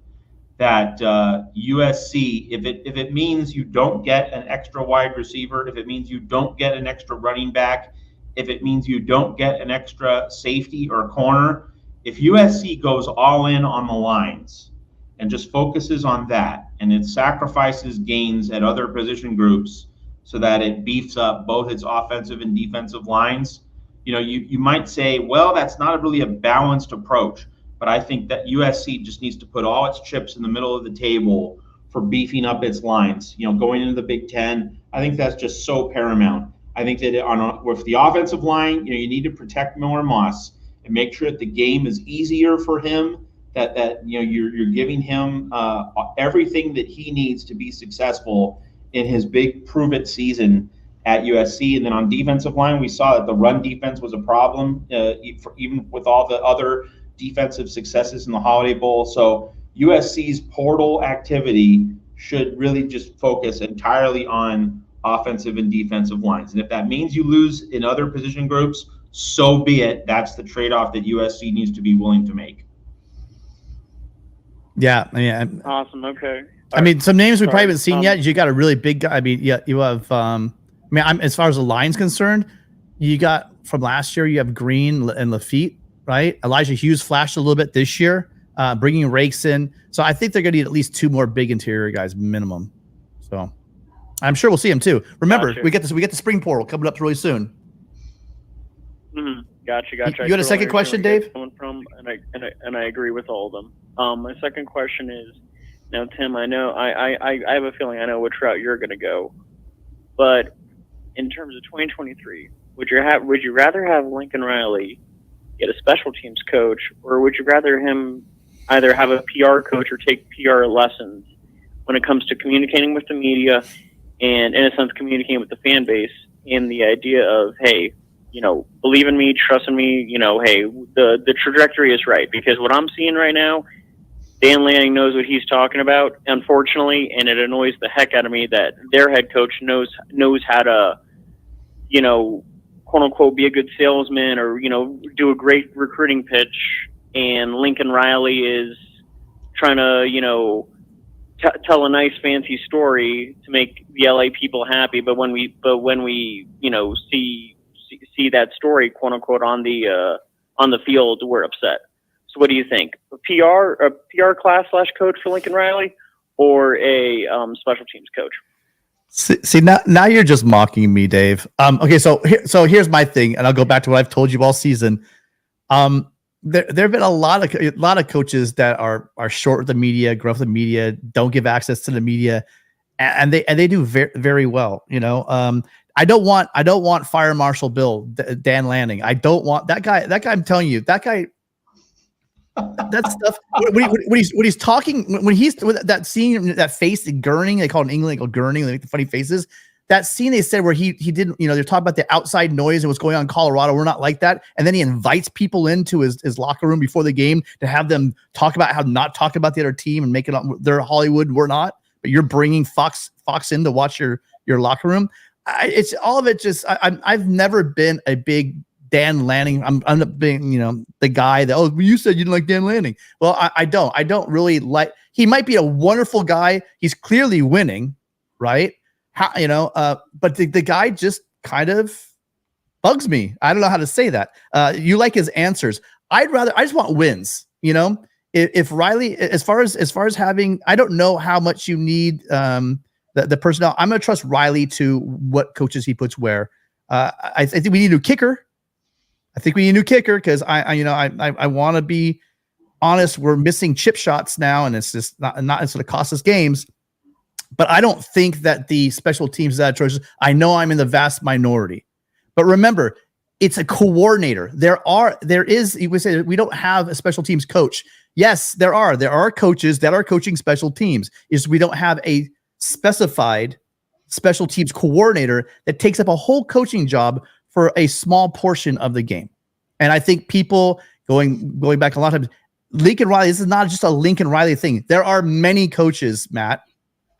that USC, if it means you don't get an extra wide receiver, if it means you don't get an extra running back, if it means you don't get an extra safety or corner, if USC goes all in on the lines and just focuses on that, and it sacrifices gains at other position groups so that it beefs up both its offensive and defensive lines, you might say, well, that's not really a balanced approach. But I think that USC just needs to put all its chips in the middle of the table for beefing up its lines. Going into the Big Ten, I think that's just so paramount. I think that with the offensive line, you need to protect Miller Moss and make sure that the game is easier for him. That you're giving him everything that he needs to be successful in his big prove it season at USC. And then on defensive line, we saw that the run defense was a problem, even with all the other defensive successes in the Holiday Bowl. So USC's portal activity should really just focus entirely on offensive and defensive lines. And if that means you lose in other position groups, so be it. That's the trade-off that USC needs to be willing to make.
Yeah.
Awesome. Okay.
Some names we probably haven't seen yet. You got a really big guy. You have, as far as the line's concerned, you got from last year, you have Green and Lafitte, right? Elijah Hughes flashed a little bit this year, bringing Rakes in. So I think they're going to need at least 2 more big interior guys minimum. So I'm sure we'll see them too. Remember,
Gotcha.
we get the spring portal coming up really soon.
Mm-hmm. Gotcha.
You had a second question, Dave?
Coming from, and I agree with all of them. My second question is, now Tim, I know I have a feeling I know which route you're going to go, but in terms of 2023, would you rather have Lincoln Riley get a special teams coach, or would you rather him either have a PR coach or take PR lessons when it comes to communicating with the media and, in a sense, communicating with the fan base in the idea of, hey, believe in me, trust in me, hey, the trajectory is right. Because what I'm seeing right now, Dan Lanning knows what he's talking about, unfortunately, and it annoys the heck out of me that their head coach knows how to, quote unquote, be a good salesman or, do a great recruiting pitch. And Lincoln Riley is trying to, tell a nice fancy story to make the LA people happy, but when we see that story, quote unquote, on the field, we're upset. So what do you think? A PR class / coach for Lincoln Riley, or a special teams coach?
See now you're just mocking me, Dave. Okay, so here's my thing, and I'll go back to what I've told you all season. There have been a lot of coaches that are short with the media, grow up with the media, don't give access to the media, and they do very, very well. I don't want Fire Marshal Bill, Dan Lanning. I don't want that guy. That guy, I'm telling you, that guy. That stuff when he's talking, when he's with that scene, that face gurning, they call it in England, they go gurning, they make the funny faces. That scene they said where he didn't, they're talking about the outside noise and what's going on in Colorado. We're not like that. And then he invites people into his locker room before the game to have them talk about how not talk about the other team and make it up. They're Hollywood, we're not. But you're bringing Fox in to watch your locker room. It's all of it. Just I've never been a big Dan Lanning. I'm being, the guy that, you said you didn't like Dan Lanning. Well, I don't really like, he might be a wonderful guy. He's clearly winning, right? But the guy just kind of bugs me. I don't know how to say that. You like his answers. I just want wins, if Riley, as far as having, I don't know how much you need, the personnel. I'm going to trust Riley to what coaches he puts where. I think we need a new kicker. Because I want to be honest. We're missing chip shots now, and it's just not it's going to cost us games. But I don't think that the special teams is that choices. I know I'm in the vast minority, but remember, it's a coordinator. There is. You would say we don't have a special teams coach. Yes, there are coaches that are coaching special teams. Is we don't have a specified special teams coordinator that takes up a whole coaching job for a small portion of the game. And I think people going back a lot of times, Lincoln Riley, this is not just a Lincoln Riley thing. There are many coaches, Matt.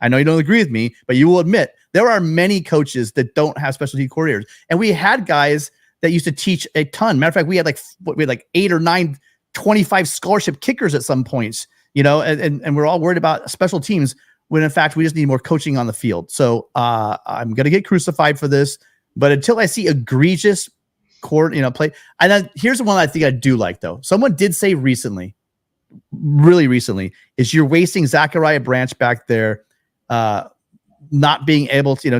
I know you don't agree with me, but you will admit there are many coaches that don't have special team coordinators. And we had guys that used to teach a ton. Matter of fact, we had like 8 or 9, 25 scholarship kickers at some points, and we're all worried about special teams when in fact we just need more coaching on the field. So I'm going to get crucified for this. But until I see egregious play, and then here's the one I think I do like though. Someone did say really recently, is you're wasting Zachariah Branch back there, not being able to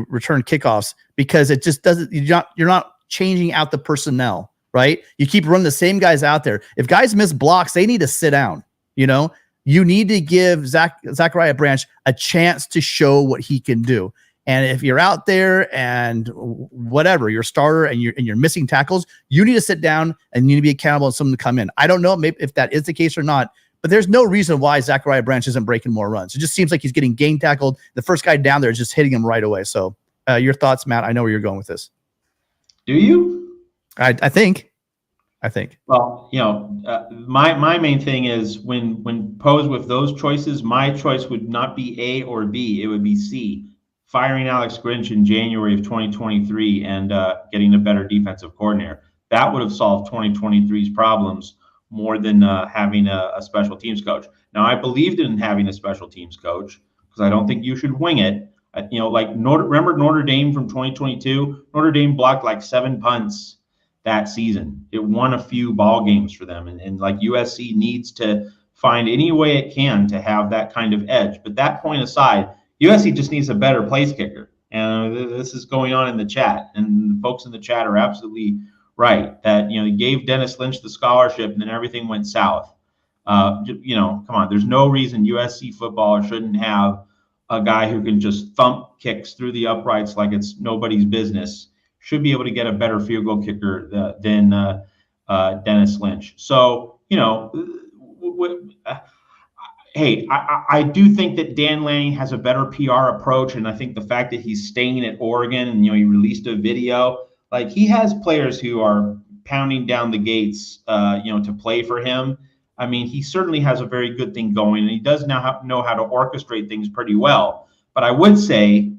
return kickoffs because it just doesn't. You're not changing out the personnel, right? You keep running the same guys out there. If guys miss blocks, they need to sit down. You need to give Zachariah Branch a chance to show what he can do. And if you're out there and whatever, you're a starter and you're missing tackles, you need to sit down and you need to be accountable and someone to come in. I don't know maybe if that is the case or not, but there's no reason why Zachariah Branch isn't breaking more runs. It just seems like he's getting game tackled. The first guy down there is just hitting him right away. So your thoughts, Matt? I know where you're going with this.
Do you?
I think.
Well, my main thing is when posed with those choices, my choice would not be A or B. It would be C. Firing Alex Grinch in January of 2023 and getting a better defensive coordinator. That would have solved 2023's problems more than having a special teams coach. Now, I believed in having a special teams coach because I don't think you should wing it. Remember Notre Dame from 2022? Notre Dame blocked like 7 punts that season. It won a few ball games for them. And like USC needs to find any way it can to have that kind of edge. But that point aside, USC just needs a better place kicker. And this is going on in the chat. And the folks in the chat are absolutely right that, he gave Dennis Lynch the scholarship and then everything went south. Come on, there's no reason USC football shouldn't have a guy who can just thump kicks through the uprights like it's nobody's business. Should be able to get a better field goal kicker than Dennis Lynch. So, hey, I do think that Dan Lanning has a better PR approach, and I think the fact that he's staying at Oregon and he released a video, like he has players who are pounding down the gates, to play for him. I mean, he certainly has a very good thing going, and he does now know how to orchestrate things pretty well. But I would say,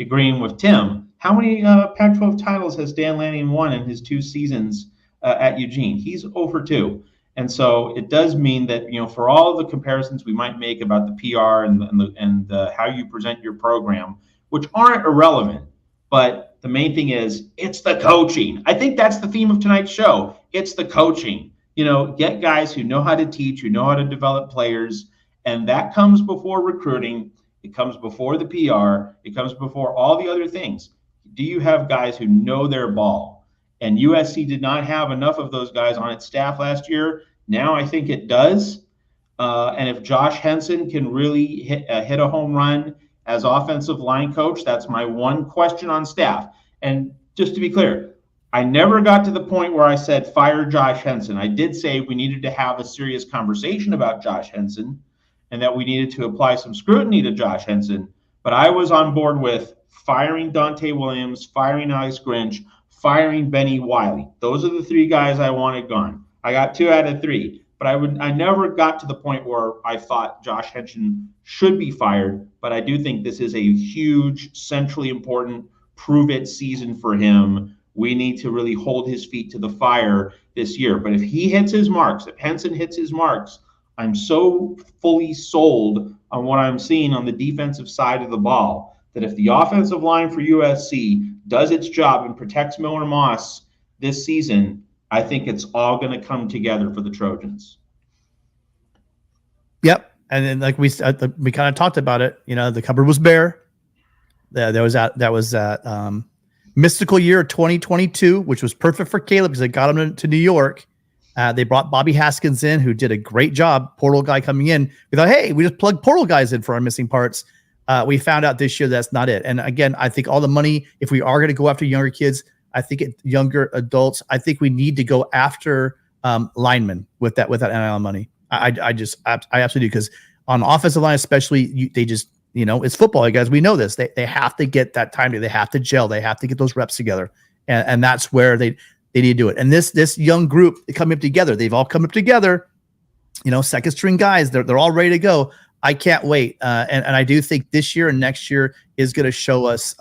agreeing with Tim, how many Pac-12 titles has Dan Lanning won in his 2 seasons at Eugene? He's over 2. And so it does mean that, for all of the comparisons we might make about the PR and how you present your program, which aren't irrelevant, but the main thing is it's the coaching. I think that's the theme of tonight's show. It's the coaching. Get guys who know how to teach, who know how to develop players, and that comes before recruiting. It comes before the PR. It comes before all the other things. Do you have guys who know their ball? And USC did not have enough of those guys on its staff last year. Now I think it does. And if Josh Henson can really hit a home run as offensive line coach, that's my one question on staff. And just to be clear, I never got to the point where I said fire Josh Henson. I did say we needed to have a serious conversation about Josh Henson and that we needed to apply some scrutiny to Josh Henson. But I was on board with firing Dante Williams, firing Alex Grinch, firing Benny Wiley. Those are the three guys I wanted gone. I got 2 out of 3, but I never got to the point where I thought Josh Henson should be fired. But I do think this is a huge, centrally important prove-it season for him. We need to really hold his feet to the fire this year. But if he hits his marks, if Henson hits his marks, I'm so fully sold on what I'm seeing on the defensive side of the ball that if the offensive line for USC does its job and protects Miller Moss this season, I think it's all going to come together for the Trojans.
Yep. And then like we kind of talked about it, the cupboard was bare. That was that mystical year of 2022, which was perfect for Caleb because it got him to New York. They brought Bobby Haskins in, who did a great job. Portal guy coming in. We thought, hey, we just plug portal guys in for our missing parts. We found out this year that's not it. And again, I think all the money, if we are going to go after younger kids, I think younger adults, I think we need to go after linemen with that NIL money. I absolutely do, because on offensive line especially, they just, it's football, guys. We know this. They have to get that time. They have to gel. They have to get those reps together, and that's where they need to do it. And this young group coming up together, they've all come up together. Second string guys, they're all ready to go. I can't wait. And I do think this year and next year is going to show us,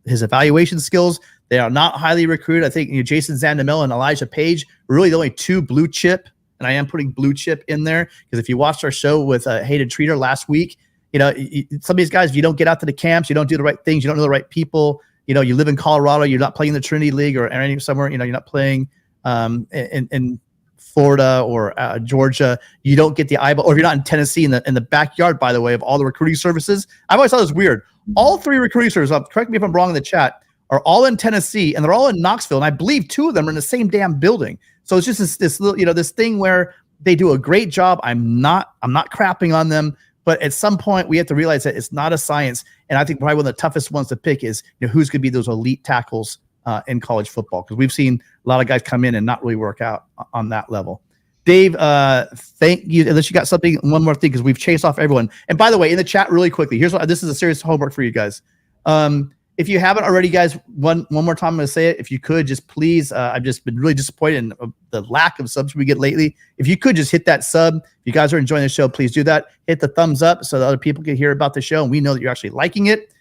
his evaluation skills. They are not highly recruited. I think Jason Zandamel and Elijah Page are really the only 2 blue chip, and I am putting blue chip in there because if you watched our show with Hayden Treater last week, some of these guys, if you don't get out to the camps, you don't do the right things, you don't know the right people, you live in Colorado, you're not playing in the Trinity League or any somewhere, you're not playing in Florida or Georgia, you don't get the eyeball, or if you're not in Tennessee in the backyard, by the way, of all the recruiting services. I've always thought it was weird. All 3 recruiting services, correct me if I'm wrong in the chat, are all in Tennessee, and they're all in Knoxville, and I believe 2 of them are in the same damn building. So it's just this little, this thing where they do a great job. I'm not crapping on them, but at some point we have to realize that it's not a science. And I think probably one of the toughest ones to pick is who's going to be those elite tackles in college football, because we've seen a lot of guys come in and not really work out on that level. Dave, thank you. Unless you got something, one more thing, because we've chased off everyone. And by the way, in the chat, really quickly, this is a serious homework for you guys. If you haven't already, guys, one more time, I'm going to say it. If you could just please, I've just been really disappointed in the lack of subs we get lately. If you could just hit that sub, if you guys are enjoying the show, please do that. Hit the thumbs up so that other people can hear about the show and we know that you're actually liking it.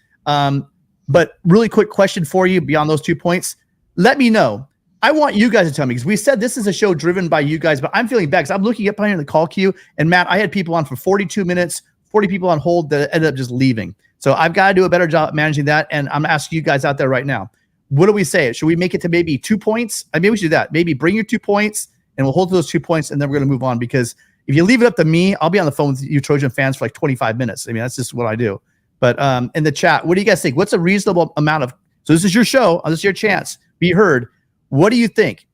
But really quick question for you beyond those 2 points. Let me know. I want you guys to tell me, because we said this is a show driven by you guys, but I'm feeling bad because I'm looking at playing the call queue. And Matt, I had people on for 42 minutes, 40 people on hold that ended up just leaving. So I've got to do a better job managing that. And I'm asking you guys out there right now, what do we say? Should we make it to maybe 2 points? Maybe we should do that. Maybe bring your 2 points and we'll hold to those 2 points, and then we're going to move on, because if you leave it up to me, I'll be on the phone with you Trojan fans for like 25 minutes. I mean, that's just what I do. But in the chat, what do you guys think? What's a reasonable amount of, so this is your show, this is your chance, be heard. What do you think?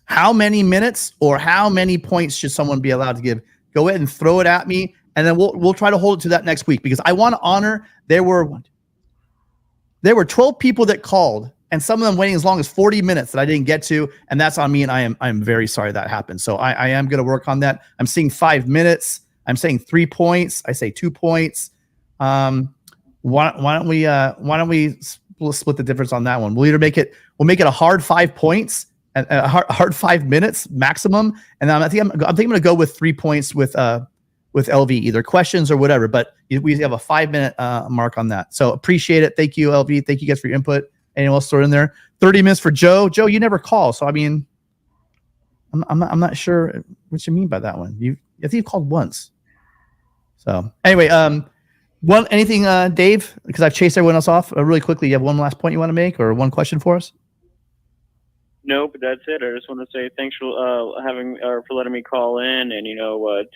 How many minutes or how many points should someone be allowed to give? Go ahead and throw it at me, and then we'll try to hold it to that next week, because I want to honor, there were 12 people that called, and some of them waiting as long as 40 minutes that I didn't get to, and that's on me, and I'm very sorry that happened. So I am going to work on that. I'm seeing 5 minutes. I'm saying 3 points. I say 2 points. Why don't we split the difference on that one? We'll make it a hard 5 points, a hard 5 minutes maximum, and I think I'm going to go with 3 points with LV, either questions or whatever. But we have a 5 minute mark on that. So appreciate it. Thank you, LV. Thank you guys for your input. Anyone else throw in there? 30 minutes for Joe. Joe, you never call, so I mean, I'm not sure what you mean by that one. I think you called once. So anyway, anything, Dave? Because I've chased everyone else off really quickly. You have one last point you want to make, or one question for us?
No, but that's it. I just want to say thanks for for letting me call in, and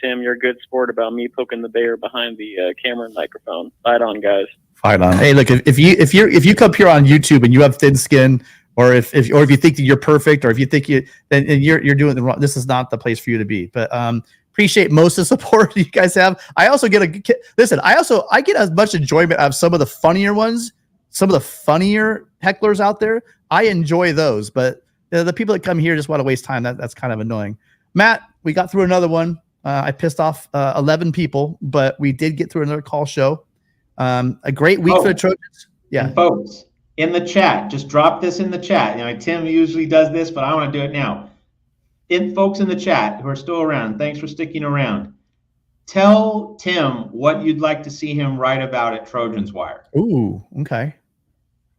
Tim, you're a good sport about me poking the bear behind the camera and microphone. Fight on, guys.
Fight on. Hey, look, if you come here on YouTube and you have thin skin, or if you think that you're perfect, or if you think then you're doing the wrong. This is not the place for you to be. But appreciate most of the support you guys have. I also get I get as much enjoyment out of some of the funnier ones, some of the funnier hecklers out there. I enjoy those, but the people that come here just want to waste time. That's kind of annoying. Matt, we got through another one. I pissed off 11 people, but we did get through another call show. A great week for the Trojans. Yeah,
and folks, in the chat, just drop this in the chat. Tim usually does this, but I want to do it now. Folks in the chat who are still around, thanks for sticking around. Tell Tim what you'd like to see him write about at Trojans Wire.
Ooh, okay.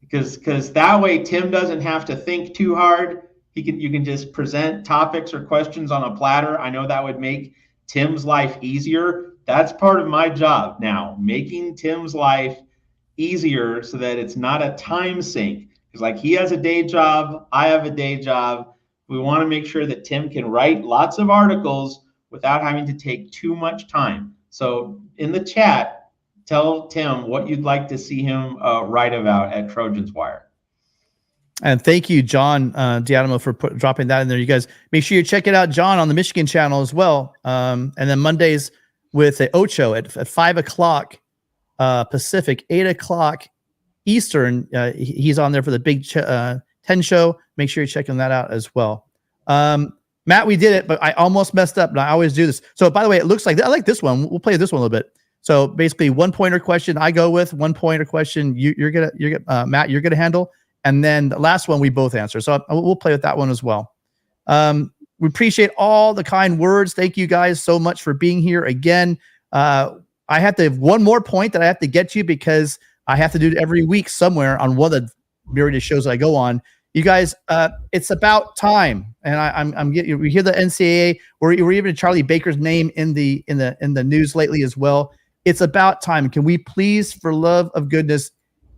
Because that way Tim doesn't have to think too hard. You can just present topics or questions on a platter. I know that would make Tim's life easier. That's part of my job now, making Tim's life easier so that it's not a time sink. Because he has a day job, I have a day job. We want to make sure that Tim can write lots of articles without having to take too much time. So in the chat, tell Tim what you'd like to see him write about at Trojans Wire.
And thank you, John Diadamo, for dropping that in there. You guys make sure you check it out, John, on the Michigan channel as well. And then Mondays with Ocho at 5 o'clock Pacific, 8 o'clock Eastern. He's on there for the Big 10 show. Make sure you're checking that out as well. Matt, we did it, but I almost messed up, and I always do this. So, by the way, it looks like I like this one. We'll play this one a little bit. So, basically, 1-pointer question I go with, 1-pointer question Matt, you're gonna handle, and then the last one we both answer. So, we'll play with that one as well. We appreciate all the kind words. Thank you guys so much for being here again. I have to have one more point that I have to get to because I have to do it every week somewhere on one of the myriad of shows that I go on. You guys, it's about time, and I'm getting. We hear the NCAA. We're even Charlie Baker's name in the news lately as well. It's about time. Can we please, for love of goodness,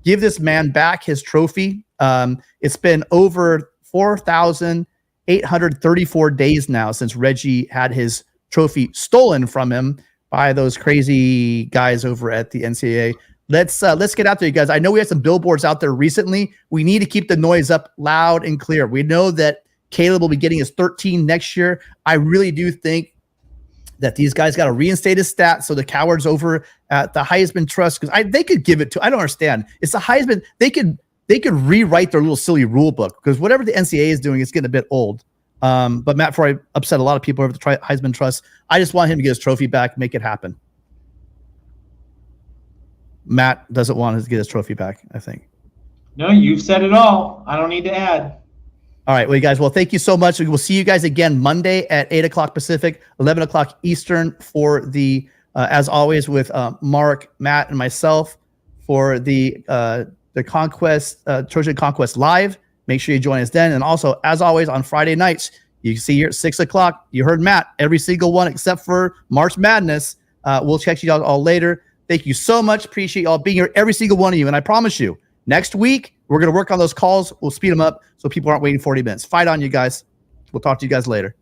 give this man back his trophy? It's been over 4,834 days now since Reggie had his trophy stolen from him by those crazy guys over at the NCAA. Let's get out there, you guys. I know we had some billboards out there recently. We need to keep the noise up loud and clear. We know that Caleb will be getting his 13 next year. I really do think that these guys got to reinstate his stats so the cowards over at the Heisman Trust, because they could give it to. I don't understand. It's the Heisman. They could rewrite their little silly rule book, because whatever the NCAA is doing, it's getting a bit old. But Matt, before I upset a lot of people over the Heisman Trust, I just want him to get his trophy back. Make it happen. Matt doesn't want to get his trophy back, I think.
No, you've said it all. I don't need to add.
All right, well, you guys, thank you so much. We will see you guys again Monday at 8 o'clock Pacific, 11 o'clock Eastern for the, as always, with Mark, Matt, and myself for the Conquest, Trojan Conquest Live. Make sure you join us then. And also, as always, on Friday nights, you can see here at 6 o'clock. You heard Matt, every single one except for March Madness. We'll check you out all later. Thank you so much. Appreciate y'all being here, every single one of you. And I promise you, next week, we're going to work on those calls. We'll speed them up so people aren't waiting 40 minutes. Fight on, you guys. We'll talk to you guys later.